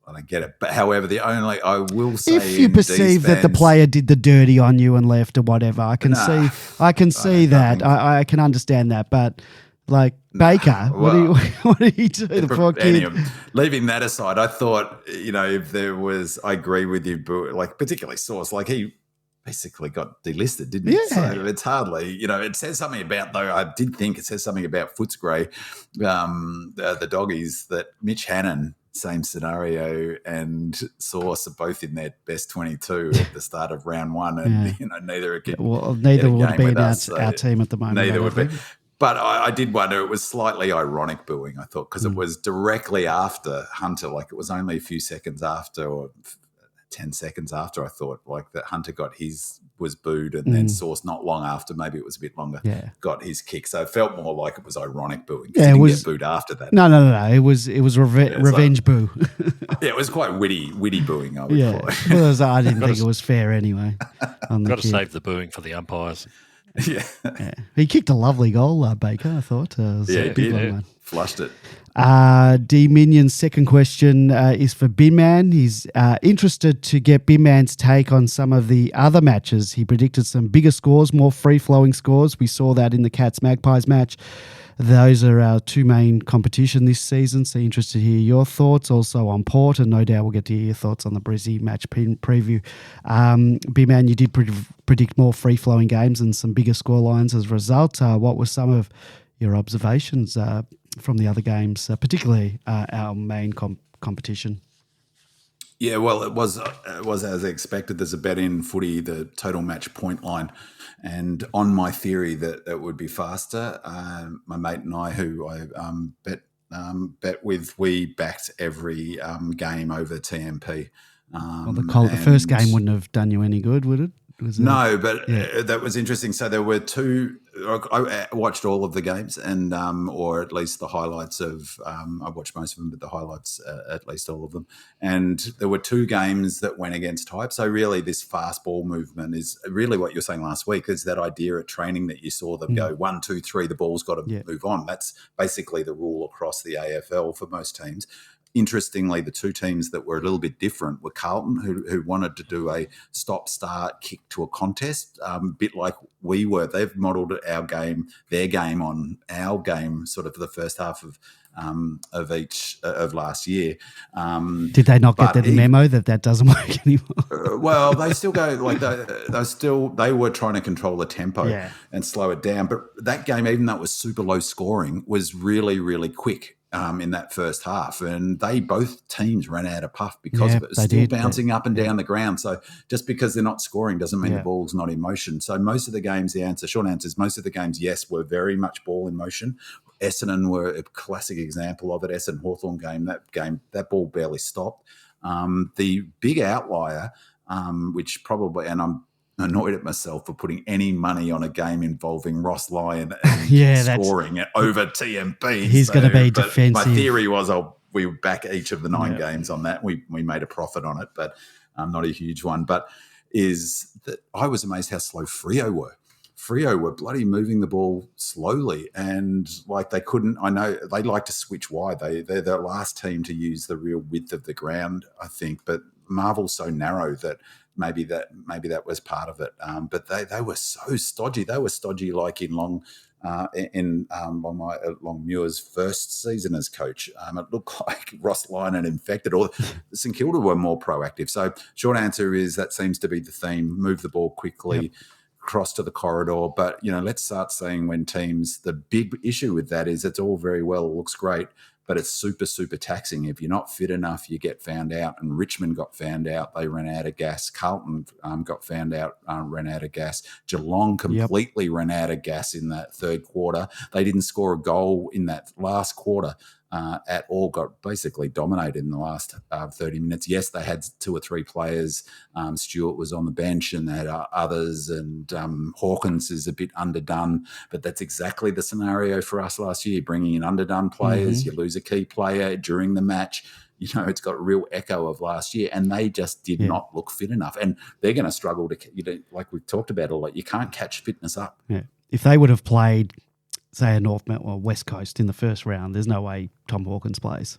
S3: I don't get it. But however, I will say,
S1: if you perceive that the player did the dirty on you and left or whatever, I can see that. I can understand that. But Baker, what did he do? The poor kid.
S3: Leaving that aside, I thought, if there was, I agree with you, but particularly Sauce, he basically got delisted, didn't it?
S1: Yeah.
S3: So it's hardly, it says something about, though, I did think it says something about Footscray, the doggies, that Mitch Hannon, same scenario, and Sauce are both in their best 22 at the start of round one, and neither
S1: would be in our team at the moment.
S3: Neither would be. But I did wonder, it was slightly ironic booing, I thought, because it was directly after Hunter, it was only a few seconds after, or 10 seconds after, I thought, that Hunter was booed, and then Sauce not long after, maybe it was a bit longer, got his kick. So it felt more like it was ironic booing. Yeah, he didn't get booed after that.
S1: No. It was revenge boo.
S3: Yeah, it was quite witty booing, I would call it.
S1: Well, I didn't think it was fair anyway.
S2: Got to save the booing for the umpires.
S3: Yeah.
S1: He kicked a lovely goal, Baker, I thought. One.
S3: Flushed it.
S1: D Minion's second question is for Binman. He's interested to get Binman's take on some of the other matches. He predicted some bigger scores, more free-flowing scores. We saw that in the Cats-Magpies match. Those are our two main competition this season, so interested to hear your thoughts. Also on Port, and no doubt we'll get to hear your thoughts on the Brizzy match preview. B-Man, you did predict more free-flowing games and some bigger score lines as a result. What were some of your observations from the other games, particularly our main competition?
S3: Yeah, well, it was as expected. There's a bet in footy, the total match point line. And on my theory that it would be faster, my mate and I, who I bet with, we backed every game over TMP.
S1: The first game wouldn't have done you any good, would it?
S3: That was interesting. So there were two. I watched all of the games, and or at least the highlights of. I watched most of them, but the highlights, at least all of them. And there were two games that went against type. So really, this fast ball movement is really what you were saying last week. Is that idea at training that you saw them go 1, 2, 3. The ball's got to move on. That's basically the rule across the AFL for most teams. Interestingly, the two teams that were a little bit different were Carlton, who wanted to do a stop-start kick to a contest, a bit like we were. They've modelled their game on our game, sort of the first half of last year.
S1: Did they not get the memo that doesn't work anymore?
S3: Well, they still go they were trying to control the tempo and slow it down. But that game, even though it was super low scoring, was really, really quick. In that first half, and both teams ran out of puff because of it. It's still bouncing up and down the ground. So just because they're not scoring doesn't mean the ball's not in motion. So most of the games, short answer is most of the games, yes, were very much ball in motion. Essendon were a classic example of it. Essendon Hawthorn game, that ball barely stopped. The big outlier, which probably, and I'm annoyed at myself for putting any money on a game involving Ross Lyon and scoring over TMP.
S1: He's going to be defensive.
S3: My theory was we would back each of the 9 games on that. We made a profit on it, but not a huge one. But is that I was amazed how slow Freo were. Freo were bloody moving the ball slowly, and they couldn't. I know they like to switch wide. They're the last team to use the real width of the ground, I think. But Marvel's so narrow that maybe that was part of it. But they were so stodgy. They were stodgy like in Long Muir's first season as coach. It looked like Ross Lyon had infected, or St Kilda were more proactive. So short answer is that seems to be the theme: move the ball quickly, cross to the corridor. But let's start seeing when teams. The big issue with that is it's all very well, it looks great, but it's super, super taxing. If you're not fit enough, you get found out. And Richmond got found out. They ran out of gas. Carlton got found out, ran out of gas. Geelong completely ran out of gas in that third quarter. They didn't score a goal in that last quarter at all, got basically dominated in the last 30 minutes. Yes, they had 2 or 3 players. Stewart was on the bench and they had others, and Hawkins is a bit underdone, but that's exactly the scenario for us last year, bringing in underdone players. You lose a key player during the match. You know, it's got a real echo of last year, and they just did not look fit enough. And they're going to struggle to, like we've talked about a lot, you can't catch fitness up.
S1: Yeah. If they would have played, say, a North or West Coast in the first round, there's no way Tom Hawkins plays.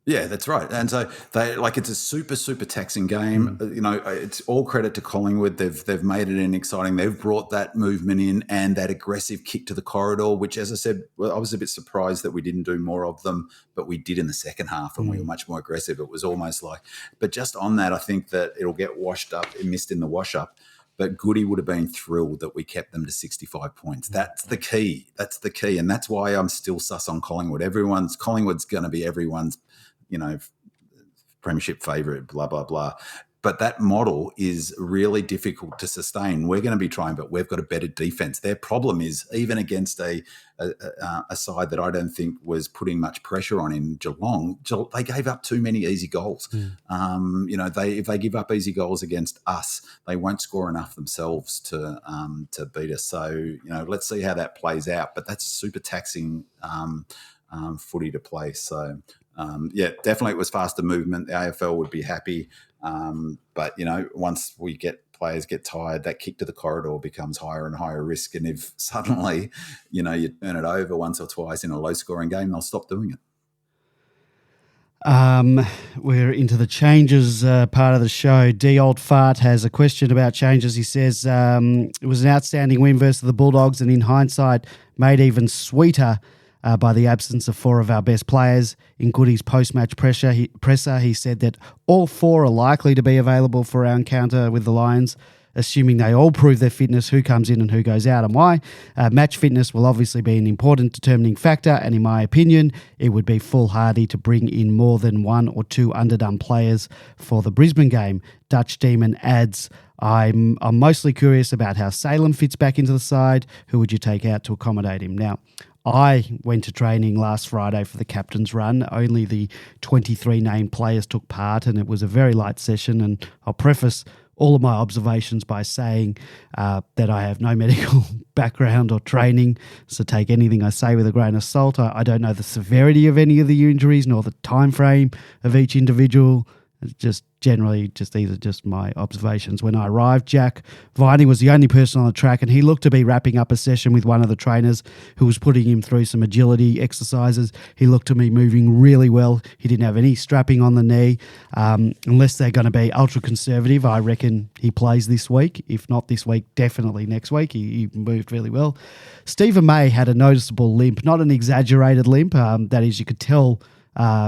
S3: Yeah, that's right. And so it's a super, super taxing game. You know, it's all credit to Collingwood. They've made it exciting. They've brought that movement in and that aggressive kick to the corridor, which, as I said, I was a bit surprised that we didn't do more of them, but we did in the second half and we were much more aggressive. It was almost like, but just on that, I think that it'll get washed up and missed in the wash up. But Goody would have been thrilled that we kept them to 65 points. That's the key. And that's why I'm still sus on Collingwood. Collingwood's going to be everyone's, premiership favourite, blah, blah, blah. But that model is really difficult to sustain. We're going to be trying, but we've got a better defence. Their problem is, even against a side that I don't think was putting much pressure on in Geelong, they gave up too many easy goals. If they give up easy goals against us, they won't score enough themselves to beat us. So, let's see how that plays out. But that's super taxing footy to play. So, definitely it was faster movement. The AFL would be happy. But, once players get tired, that kick to the corridor becomes higher and higher risk. And if suddenly, you turn it over once or twice in a low-scoring game, they'll stop doing it.
S1: We're into the changes part of the show. D. Old Fart has a question about changes. He says it was an outstanding win versus the Bulldogs, and in hindsight, made even sweeter by the absence of 4 of our best players. In Goody's post-match presser, he said that all 4 are likely to be available for our encounter with the Lions, assuming they all prove their fitness, who comes in and who goes out and why. Match fitness will obviously be an important determining factor, and in my opinion, it would be foolhardy to bring in more than 1 or 2 underdone players for the Brisbane game. Dutch Demon adds, I'm mostly curious about how Salem fits back into the side. Who would you take out to accommodate him? Now, I went to training last Friday for the captain's run. Only the 23 named players took part, and it was a very light session. And I'll preface all of my observations by saying that I have no medical background or training, so take anything I say with a grain of salt. I don't know the severity of any of the injuries nor the time frame of each individual. It's just generally these are just my observations. When I arrived, Jack Viney was the only person on the track, and he looked to be wrapping up a session with one of the trainers who was putting him through some agility exercises. He looked to me moving really well. He didn't have any strapping on the knee. Unless they're going to be ultra conservative, I reckon he plays this week. If not this week, definitely next week. He moved really well. Stephen May had a noticeable limp, not an exaggerated limp. That is, you could tell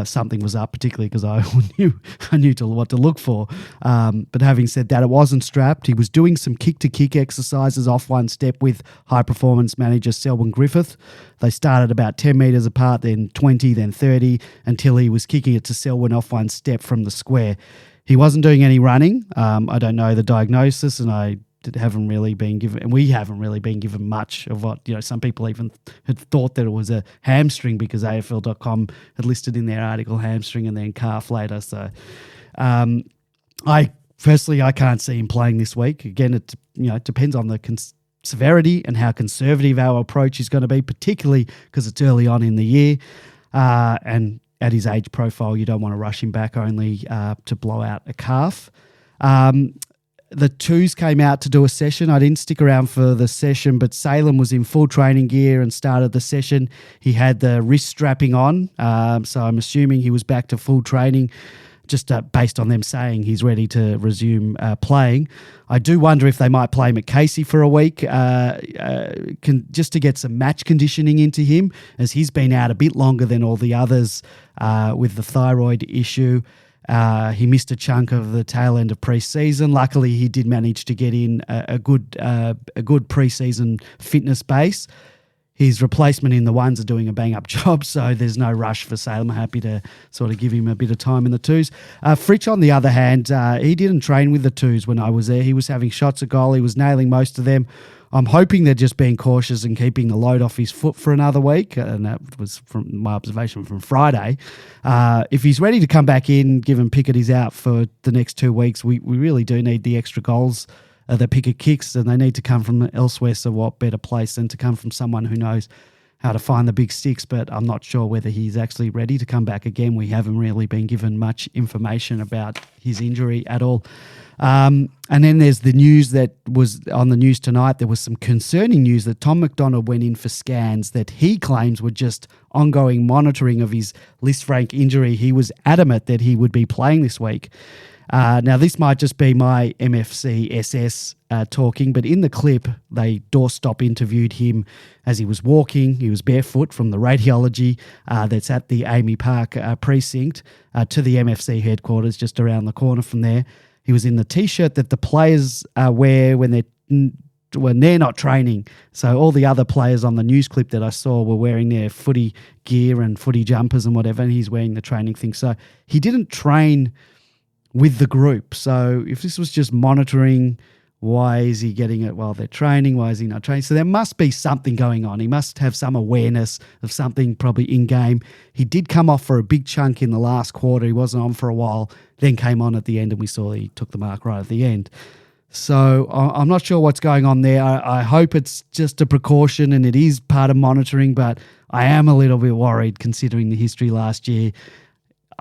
S1: something was up, particularly because I knew what to look for. But having said that, it wasn't strapped. He was doing some kick-to-kick exercises off one step with high-performance manager Selwyn Griffith. They started about 10 metres apart, then 20, then 30, until he was kicking it to Selwyn off one step from the square. He wasn't doing any running. I don't know the diagnosis, and we haven't really been given much of what, some people even had thought that it was a hamstring because AFL.com had listed in their article hamstring and then calf later. So I can't see him playing this week. Again, it depends on the severity and how conservative our approach is going to be, particularly because it's early on in the year. And at his age profile, you don't want to rush him back only to blow out a calf. The twos came out to do a session. I didn't stick around for the session, but Salem was in full training gear and started the session. He had the wrist strapping on, so I'm assuming he was back to full training, just based on them saying he's ready to resume playing. I do wonder if they might play McCasey for a week just to get some match conditioning into him, as he's been out a bit longer than all the others with the thyroid issue. He missed a chunk of the tail end of pre-season. Luckily, he did manage to get in a good pre-season fitness base. his replacement in the ones are doing a bang-up job, so there's no rush for Salem. I'm happy to sort of give him a bit of time in the twos. Fritsch, on the other hand, he didn't train with the twos when I was there. He was having shots at goal. He was nailing most of them. I'm hoping they're just being cautious and keeping the load off his foot for another week, and that was from my observation from Friday. If he's ready to come back in, given Pickett is out for the next 2 weeks, we really do need the extra goals that Pickett kicks, and they need to come from elsewhere, so what better place than to come from someone who knows how to find the big sticks, but I'm not sure whether he's actually ready to come back again. We haven't really been given much information about his injury at all. And then there's the news that was on the news tonight. There was some concerning news that Tom McDonald went in for scans that he claims were just ongoing monitoring of his list rank injury. He was adamant that he would be playing this week. Now, this might just be my MFC SS talking, but in the clip, they doorstop interviewed him as he was walking. He was barefoot from the radiology that's at the Amy Park precinct to the MFC headquarters just around the corner from there. He was in the T-shirt that the players wear when they're not training. So all the other players on the news clip that I saw were wearing their footy gear and footy jumpers and whatever, and he's wearing the training thing. So he didn't train with the group. So if this was just monitoring, why is he getting it while they're training? Why is he not training? So there must be something going on. He must have some awareness of something probably in-game. He did come off for a big chunk in the last quarter. He wasn't on for a while, then came on at the end, and we saw he took the mark right at the end. So I'm not sure what's going on there. I hope it's just a precaution and it is part of monitoring, but I am a little bit worried considering the history last year.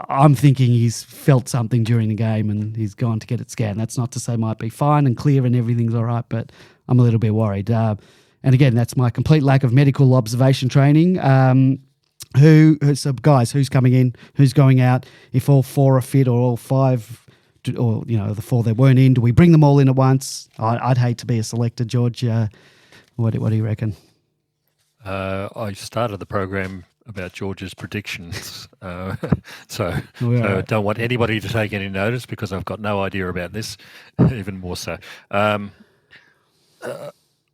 S1: I'm thinking he's felt something during the game and he's gone to get it scanned. That's not to say it might be fine and clear and everything's all right, but I'm a little bit worried. And again, that's my complete lack of medical observation training. So guys, who's coming in? Who's going out? If all four are fit or all five, or the four that weren't in, do we bring them all in at once? I'd hate to be a selector, George. What do you reckon?
S2: I started the program about George's predictions, so don't want anybody to take any notice because I've got no idea about this, even more so. I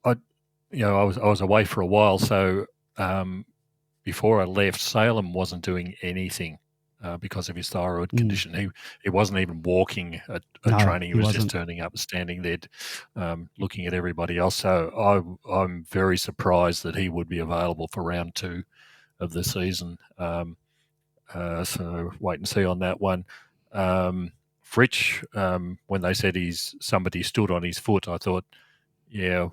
S2: was away for a while, so before I left, Salem wasn't doing anything because of his thyroid condition. He wasn't even walking at training. He was just turning up and standing there looking at everybody else. So I'm very surprised that he would be available for round 2 of the season. So wait and see on that one. Fritsch, when they said somebody stood on his foot, I thought, yeah,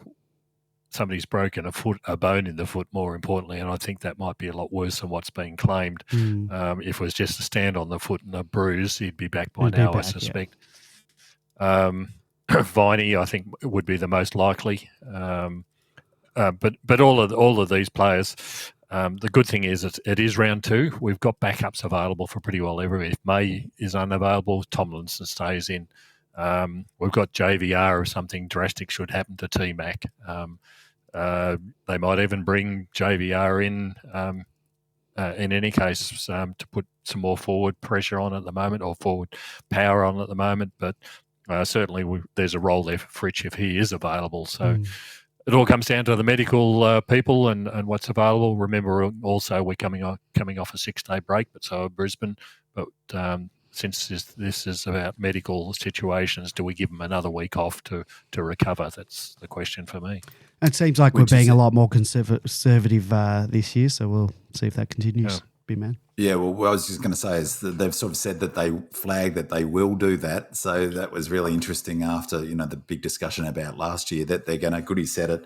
S2: somebody's broken a bone in the foot, more importantly, and I think that might be a lot worse than what's being claimed. If it was just a stand on the foot and a bruise, he'd be back by now, I suspect. Yeah. Viney, I think, would be the most likely. But all of these players, the good thing is it is round 2. We've got backups available for pretty well everywhere. If May is unavailable, Tomlinson stays in. We've got JVR if something drastic should happen to T-Mac. They might even bring JVR in any case to put some more forward pressure on at the moment, or forward power on at the moment. But certainly there's a role there for Fritsch if he is available. So it all comes down to the medical people and what's available. Remember, also we're coming off a 6-day break, but so are Brisbane. But since this is about medical situations, do we give them another week off to recover? That's the question for me.
S1: It seems like we're being a lot more conservative this year, so we'll see if that continues. Big man.
S3: Yeah, well, what I was just going to say is that they've sort of said that they flagged that they will do that. So that was really interesting after, the big discussion about last year that they're going to, Goody said it,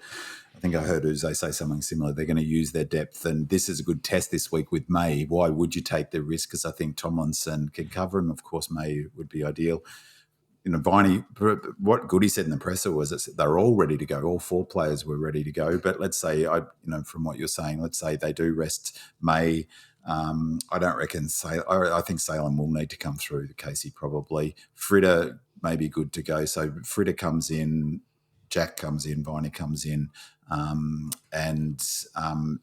S3: I think I heard Uzo say something similar. They're going to use their depth, and this is a good test this week with May. Why would you take the risk? Because I think Tomlinson can cover him. Of course, May would be ideal. Viney, what Goody said in the presser was that they're all ready to go. All 4 players were ready to go. But let's say, from what you're saying, let's say they do rest May. I don't reckon I think Salem will need to come through. Casey probably. Fritter may be good to go. So Fritter comes in, Jack comes in, Viney comes in, and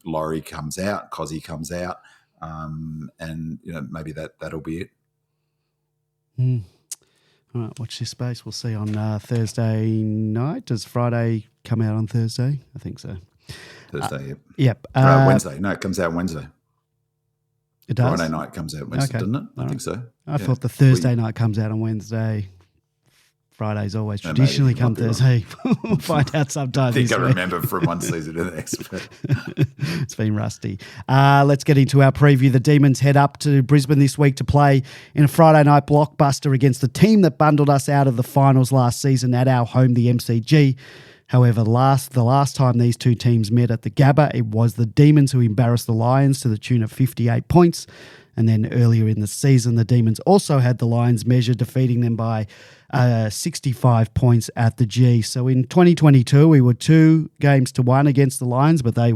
S3: Laurie comes out, Kozzy comes out, and maybe that'll be it.
S1: All right, watch this space. We'll see on Thursday night. Does Friday come out on Thursday? I think so.
S3: Thursday, yep.
S1: Yep.
S3: Wednesday. No, it comes out Wednesday.
S1: It does?
S3: Friday night comes out Wednesday,
S1: Okay.
S3: doesn't it? I
S1: All
S3: think so.
S1: I thought the Thursday night comes out on Wednesday. Friday's always
S3: No,
S1: traditionally
S3: maybe.
S1: come
S3: Might be wrong.
S1: Thursday. We'll find out sometime
S3: I think
S1: this
S3: I
S1: week.
S3: remember from one season to the next. But
S1: It's been rusty. Let's get into our preview. The Demons head up to Brisbane this week to play in a Friday night blockbuster against the team that bundled us out of the finals last season at our home, the MCG. However, the last time these two teams met at the Gabba, it was the Demons who embarrassed the Lions to the tune of 58 points. And then earlier in the season, the Demons also had the Lions measured, defeating them by 65 points at the G. So in 2022, we were 2-1 against the Lions, but they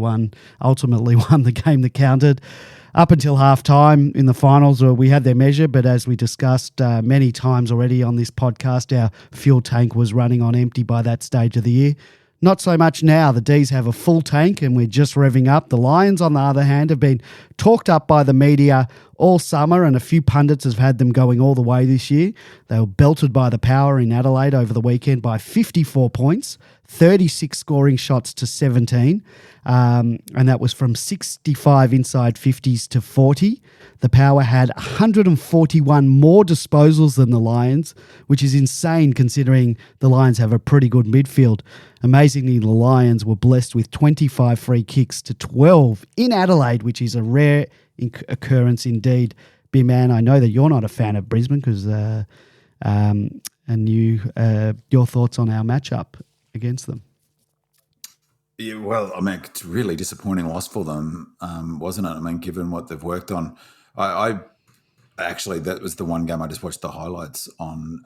S1: ultimately won the game that counted. Up until halftime in the finals, we had their measure, but as we discussed many times already on this podcast, our fuel tank was running on empty by that stage of the year. Not so much now. The D's have a full tank and we're just revving up. The Lions, on the other hand, have been talked up by the media all summer, and a few pundits have had them going all the way this year. They were belted by the Power in Adelaide over the weekend by 54 points, 36 scoring shots to 17, and that was from 65 inside 50s to 40. The Power had 141 more disposals than the Lions, which is insane considering the Lions have a pretty good midfield. Amazingly, the Lions were blessed with 25 free kicks to 12 in Adelaide, which is a rare occurrence indeed. B-Man, I know that you're not a fan of Brisbane because, your thoughts on our matchup against them?
S3: yeah, well, I mean, it's a really disappointing loss for them, wasn't it? I mean, given what they've worked on, I actually, that was the one game I just watched the highlights on.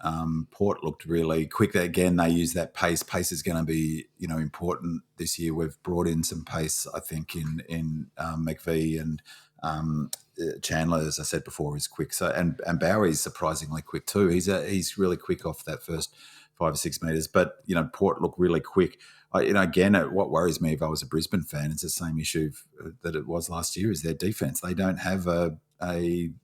S3: Port looked really quick. Again, they use that pace. Pace is going to be, important this year. We've brought in some pace, I think, in McVie and Chandler, as I said before, is quick. So and Bowie's surprisingly quick too. He's really quick off that first 5 or 6 meters. But Port looked really quick. Again, what worries me if I was a Brisbane fan, it's the same issue that it was last year, is their defense. They don't have a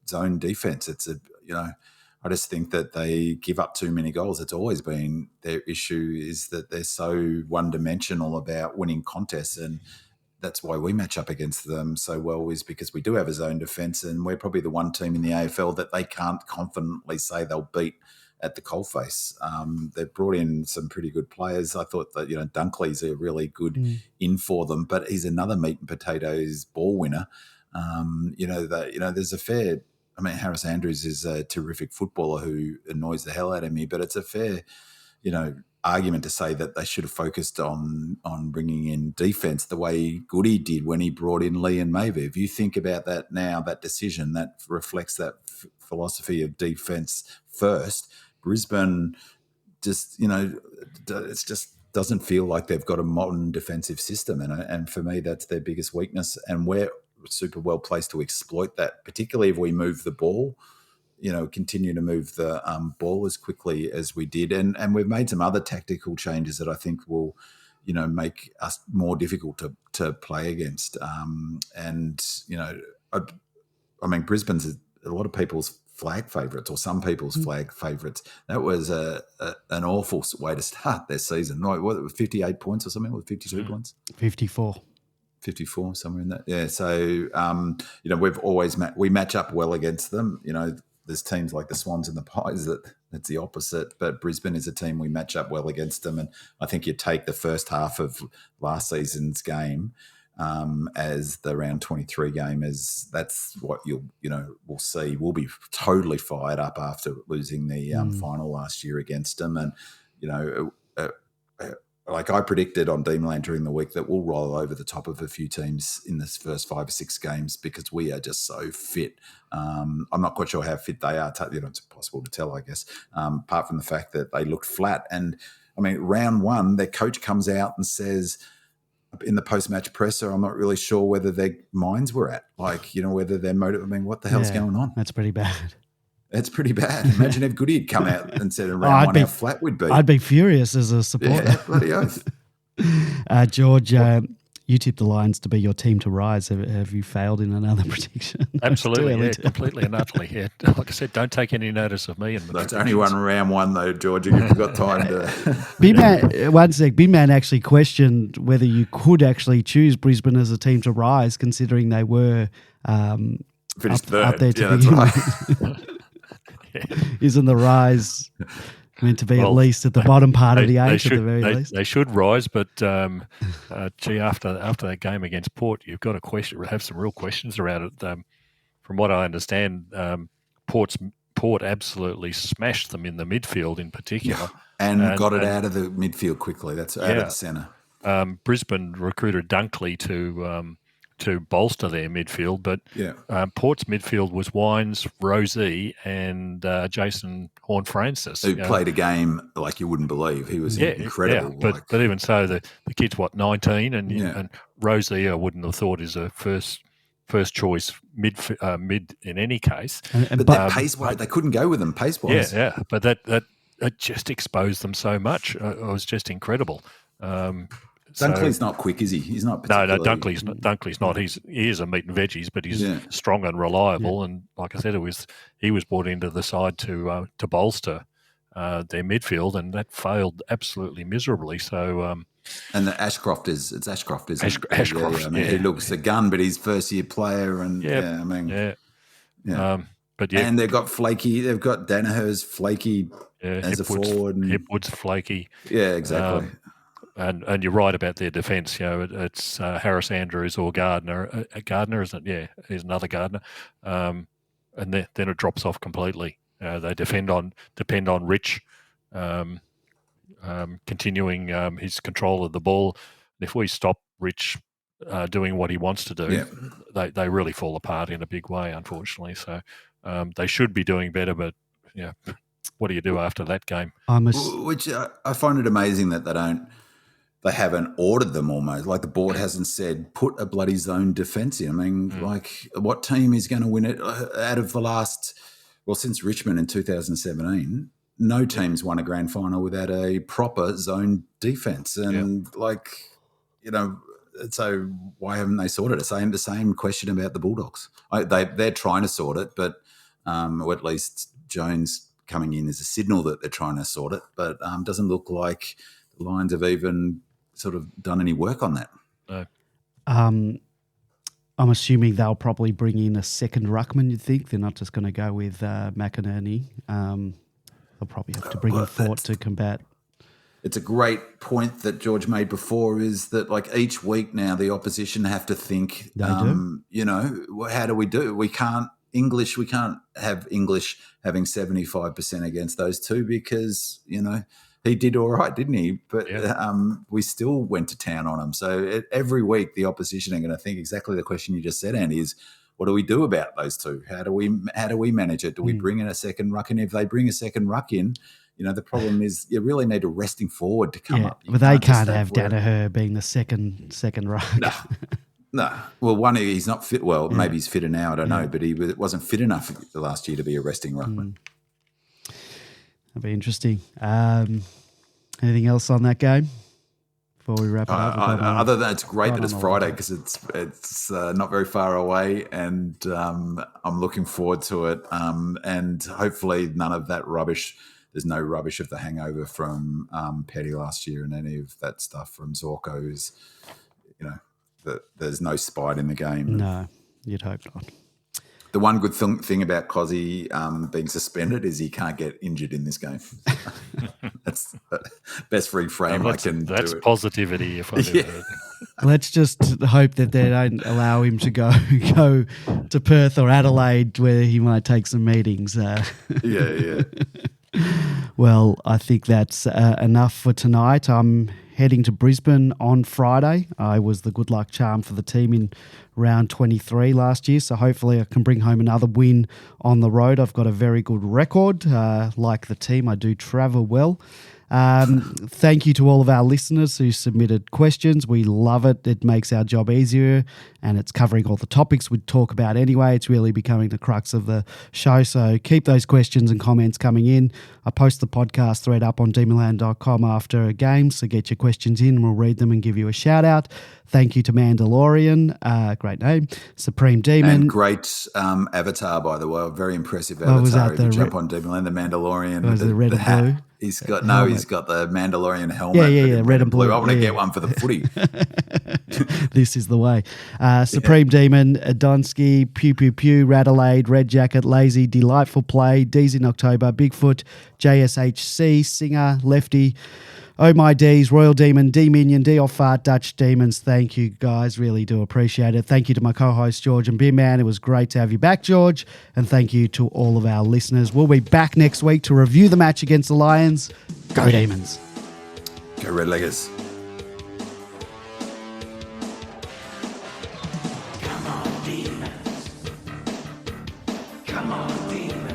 S3: zone defense. I just think that they give up too many goals. It's always been their issue, is that they're so one-dimensional about winning contests, and that's why we match up against them so well, is because we do have a zone defense, and we're probably the one team in the AFL that they can't confidently say they'll beat at the coalface. They've brought in some pretty good players. I thought that Dunkley's a really good in for them, but he's another meat and potatoes ball winner. There's a fair. I mean, Harris Andrews is a terrific footballer who annoys the hell out of me, but it's a fair, argument to say that they should have focused on bringing in defence the way Goody did when he brought in Lee and Mavey. If you think about that now, that decision, that reflects that philosophy of defence first. Brisbane just, it's just doesn't feel like they've got a modern defensive system. And for me, that's their biggest weakness. And we're super well placed to exploit that, particularly if we move the ball, continue to move the ball as quickly as we did. And we've made some other tactical changes that I think will, make us more difficult to play against. Brisbane's a lot of people's flag favourites, or some people's flag favourites. That was an awful way to start their season. Right, what, 58 points or something, or 52 points? 54, somewhere in that. Yeah, so, we've always we match up well against them. There's teams like the Swans and the Pies that's the opposite, but Brisbane is a team we match up well against them. And I think you take the first half of last season's game as the round 23 game, as that's what we'll see. We'll be totally fired up after losing the final last year against them. And, like I predicted on Demonland during the week, that we'll roll over the top of a few teams in this first 5 or 6 games because we are just so fit. I'm not quite sure how fit they are. It's impossible to tell, I guess, apart from the fact that they looked flat. And, I mean, round one, their coach comes out and says in the post-match presser, I'm not really sure whether their minds were at, whether they're motivated. I mean, what the hell's going on?
S1: That's pretty bad.
S3: It's pretty bad. Imagine if Goody had come out and said in round one how flat we'd be.
S1: I'd be furious as a supporter.
S3: Yeah, bloody oath.
S1: George, You tipped the Lions to be your team to rise. Have you failed in another prediction?
S2: Absolutely, yeah, completely and utterly. Yeah. Like I said, don't take any notice of me.
S3: That's only round one, though, George. You've got time to...
S1: Big Man, one sec. Big Man actually questioned whether you could actually choose Brisbane as a team to rise, considering they were
S3: finished third.
S1: Up there to
S3: yeah, that's
S1: begin
S3: right.
S1: with. Isn't the rise meant to be at least at the bottom part of the eight at the very least?
S2: They should rise, but gee, after that game against Port, you've got to have some real questions around it. From what I understand, Port absolutely smashed them in the midfield in particular.
S3: And got it out of the midfield quickly. That's out of the centre.
S2: Brisbane recruited Dunkley to bolster their midfield, but Port's midfield was Wines, Rosie, and Jason Horne-Francis.
S3: Who played a game like you wouldn't believe. He was incredible.
S2: Yeah, but even so, the kid's, 19? And Rosie, I wouldn't have thought is a first choice mid in any case.
S3: But that pace-wise, they couldn't go with them pace-wise.
S2: Yeah, but that just exposed them so much. It was just incredible.
S3: Dunkley's not quick, is he? He's not particularly...
S2: No, Dunkley's not. He is a meat and veggies, but he's strong and reliable. And like I said, he was brought into the side to bolster their midfield, and that failed absolutely miserably. So,
S3: and the Ashcroft is Ashcroft, isn't it?
S2: Ashcroft,
S3: I mean, he looks a gun, but he's first year player, and
S2: But
S3: and they've got flaky. They've got Danaher's flaky as a forward. And
S2: Hipwood's flaky.
S3: Yeah, exactly.
S2: And you're right about their defence. It's Harris Andrews or Gardner. Gardner, isn't it? Yeah, he's another Gardner. And then it drops off completely. They depend on Rich continuing his control of the ball. And if we stop Rich doing what he wants to do, they really fall apart in a big way, unfortunately. So they should be doing better, but what do you do after that game?
S3: Which I find it amazing that they haven't ordered them almost. Like the board hasn't said, put a bloody zone defence in. I mean, like what team is going to win it out of the last, since Richmond in 2017, no team's won a grand final without a proper zone defence. And so why haven't they sorted it? The same question about the Bulldogs. They're trying to sort it, but or at least Jones coming in is a signal that they're trying to sort it, but doesn't look like the Lions have even sort of done any work on that.
S2: No.
S1: I'm assuming they'll probably bring in a second ruckman, you'd think. They're not just going to go with McInerney. They'll probably have to bring in Fort to combat.
S3: It's a great point that George made before, is that like each week now the opposition have to think, how do we do? We can't have English having 75% against those two because, he did all right, didn't he? But we still went to town on him. So every week the opposition are going to think exactly the question you just said, Andy, is what do we do about those two? How do we manage it? Do we bring in a second ruck? And if they bring a second ruck in, the problem is you really need a resting forward to come up.
S1: But they can't have Danaher being the second ruck.
S3: No. Well, one, he's not fit. Well, maybe he's fitter now. I don't know. But he wasn't fit enough the last year to be a resting ruckman.
S1: That'd be interesting. Anything else on that game before we wrap it up?
S3: Other than it's great that it's Friday because it's not very far away, and I'm looking forward to it. And hopefully none of that rubbish. There's no rubbish of the hangover from Petty last year and any of that stuff from Zorko's. That there's no spite in the game.
S1: No, you'd hope not.
S3: The one good thing about Kozzy being suspended is he can't get injured in this game. That's the best free frame I can do.
S2: That's positivity if I do it.
S1: Let's just hope that they don't allow him to go to Perth or Adelaide where he might take some meetings.
S3: Yeah.
S1: Well, I think that's enough for tonight. I'm heading to Brisbane on Friday. I was the good luck charm for the team in round 23 last year, so hopefully I can bring home another win on the road. I've got a very good record. Like the team, I do travel well. Thank you to all of our listeners who submitted questions. We love it. It makes our job easier, and it's covering all the topics we'd talk about anyway. It's really becoming the crux of the show. So keep those questions and comments coming in. I post the podcast thread up on demonland.com after a game, so get your questions in and we'll read them and give you a shout out. Thank you to Mandalorian, great name, Supreme Demon.
S3: And great avatar, by the way. Very impressive
S1: Oh, was
S3: avatar.
S1: that
S3: If you
S1: the
S3: jump on Demonland, the Mandalorian.
S1: Was
S3: with
S1: it red and
S3: hat.
S1: blue?
S3: He's got
S1: Helmet.
S3: he's got the Mandalorian helmet.
S1: Red and blue.
S3: I want to
S1: Yeah.
S3: get one for the footy.
S1: This is the way. Supreme Demon, Adonsky, Pew Pew Pew, Radelaide, Red Jacket, Lazy, Delightful Play, D's in October, Bigfoot, JSHC, Singer, Lefty, Oh My D's, Royal Demon, D Minion, D Off Fart, Dutch Demons. Thank you guys. Really do appreciate it. Thank you to my co-host George and Beer Man. It was great to have you back, George. And thank you to all of our listeners. We'll be back next week to review the match against the Lions. Go Demons.
S3: Go Red Leggers.
S6: Come on, demons. Come on, demons.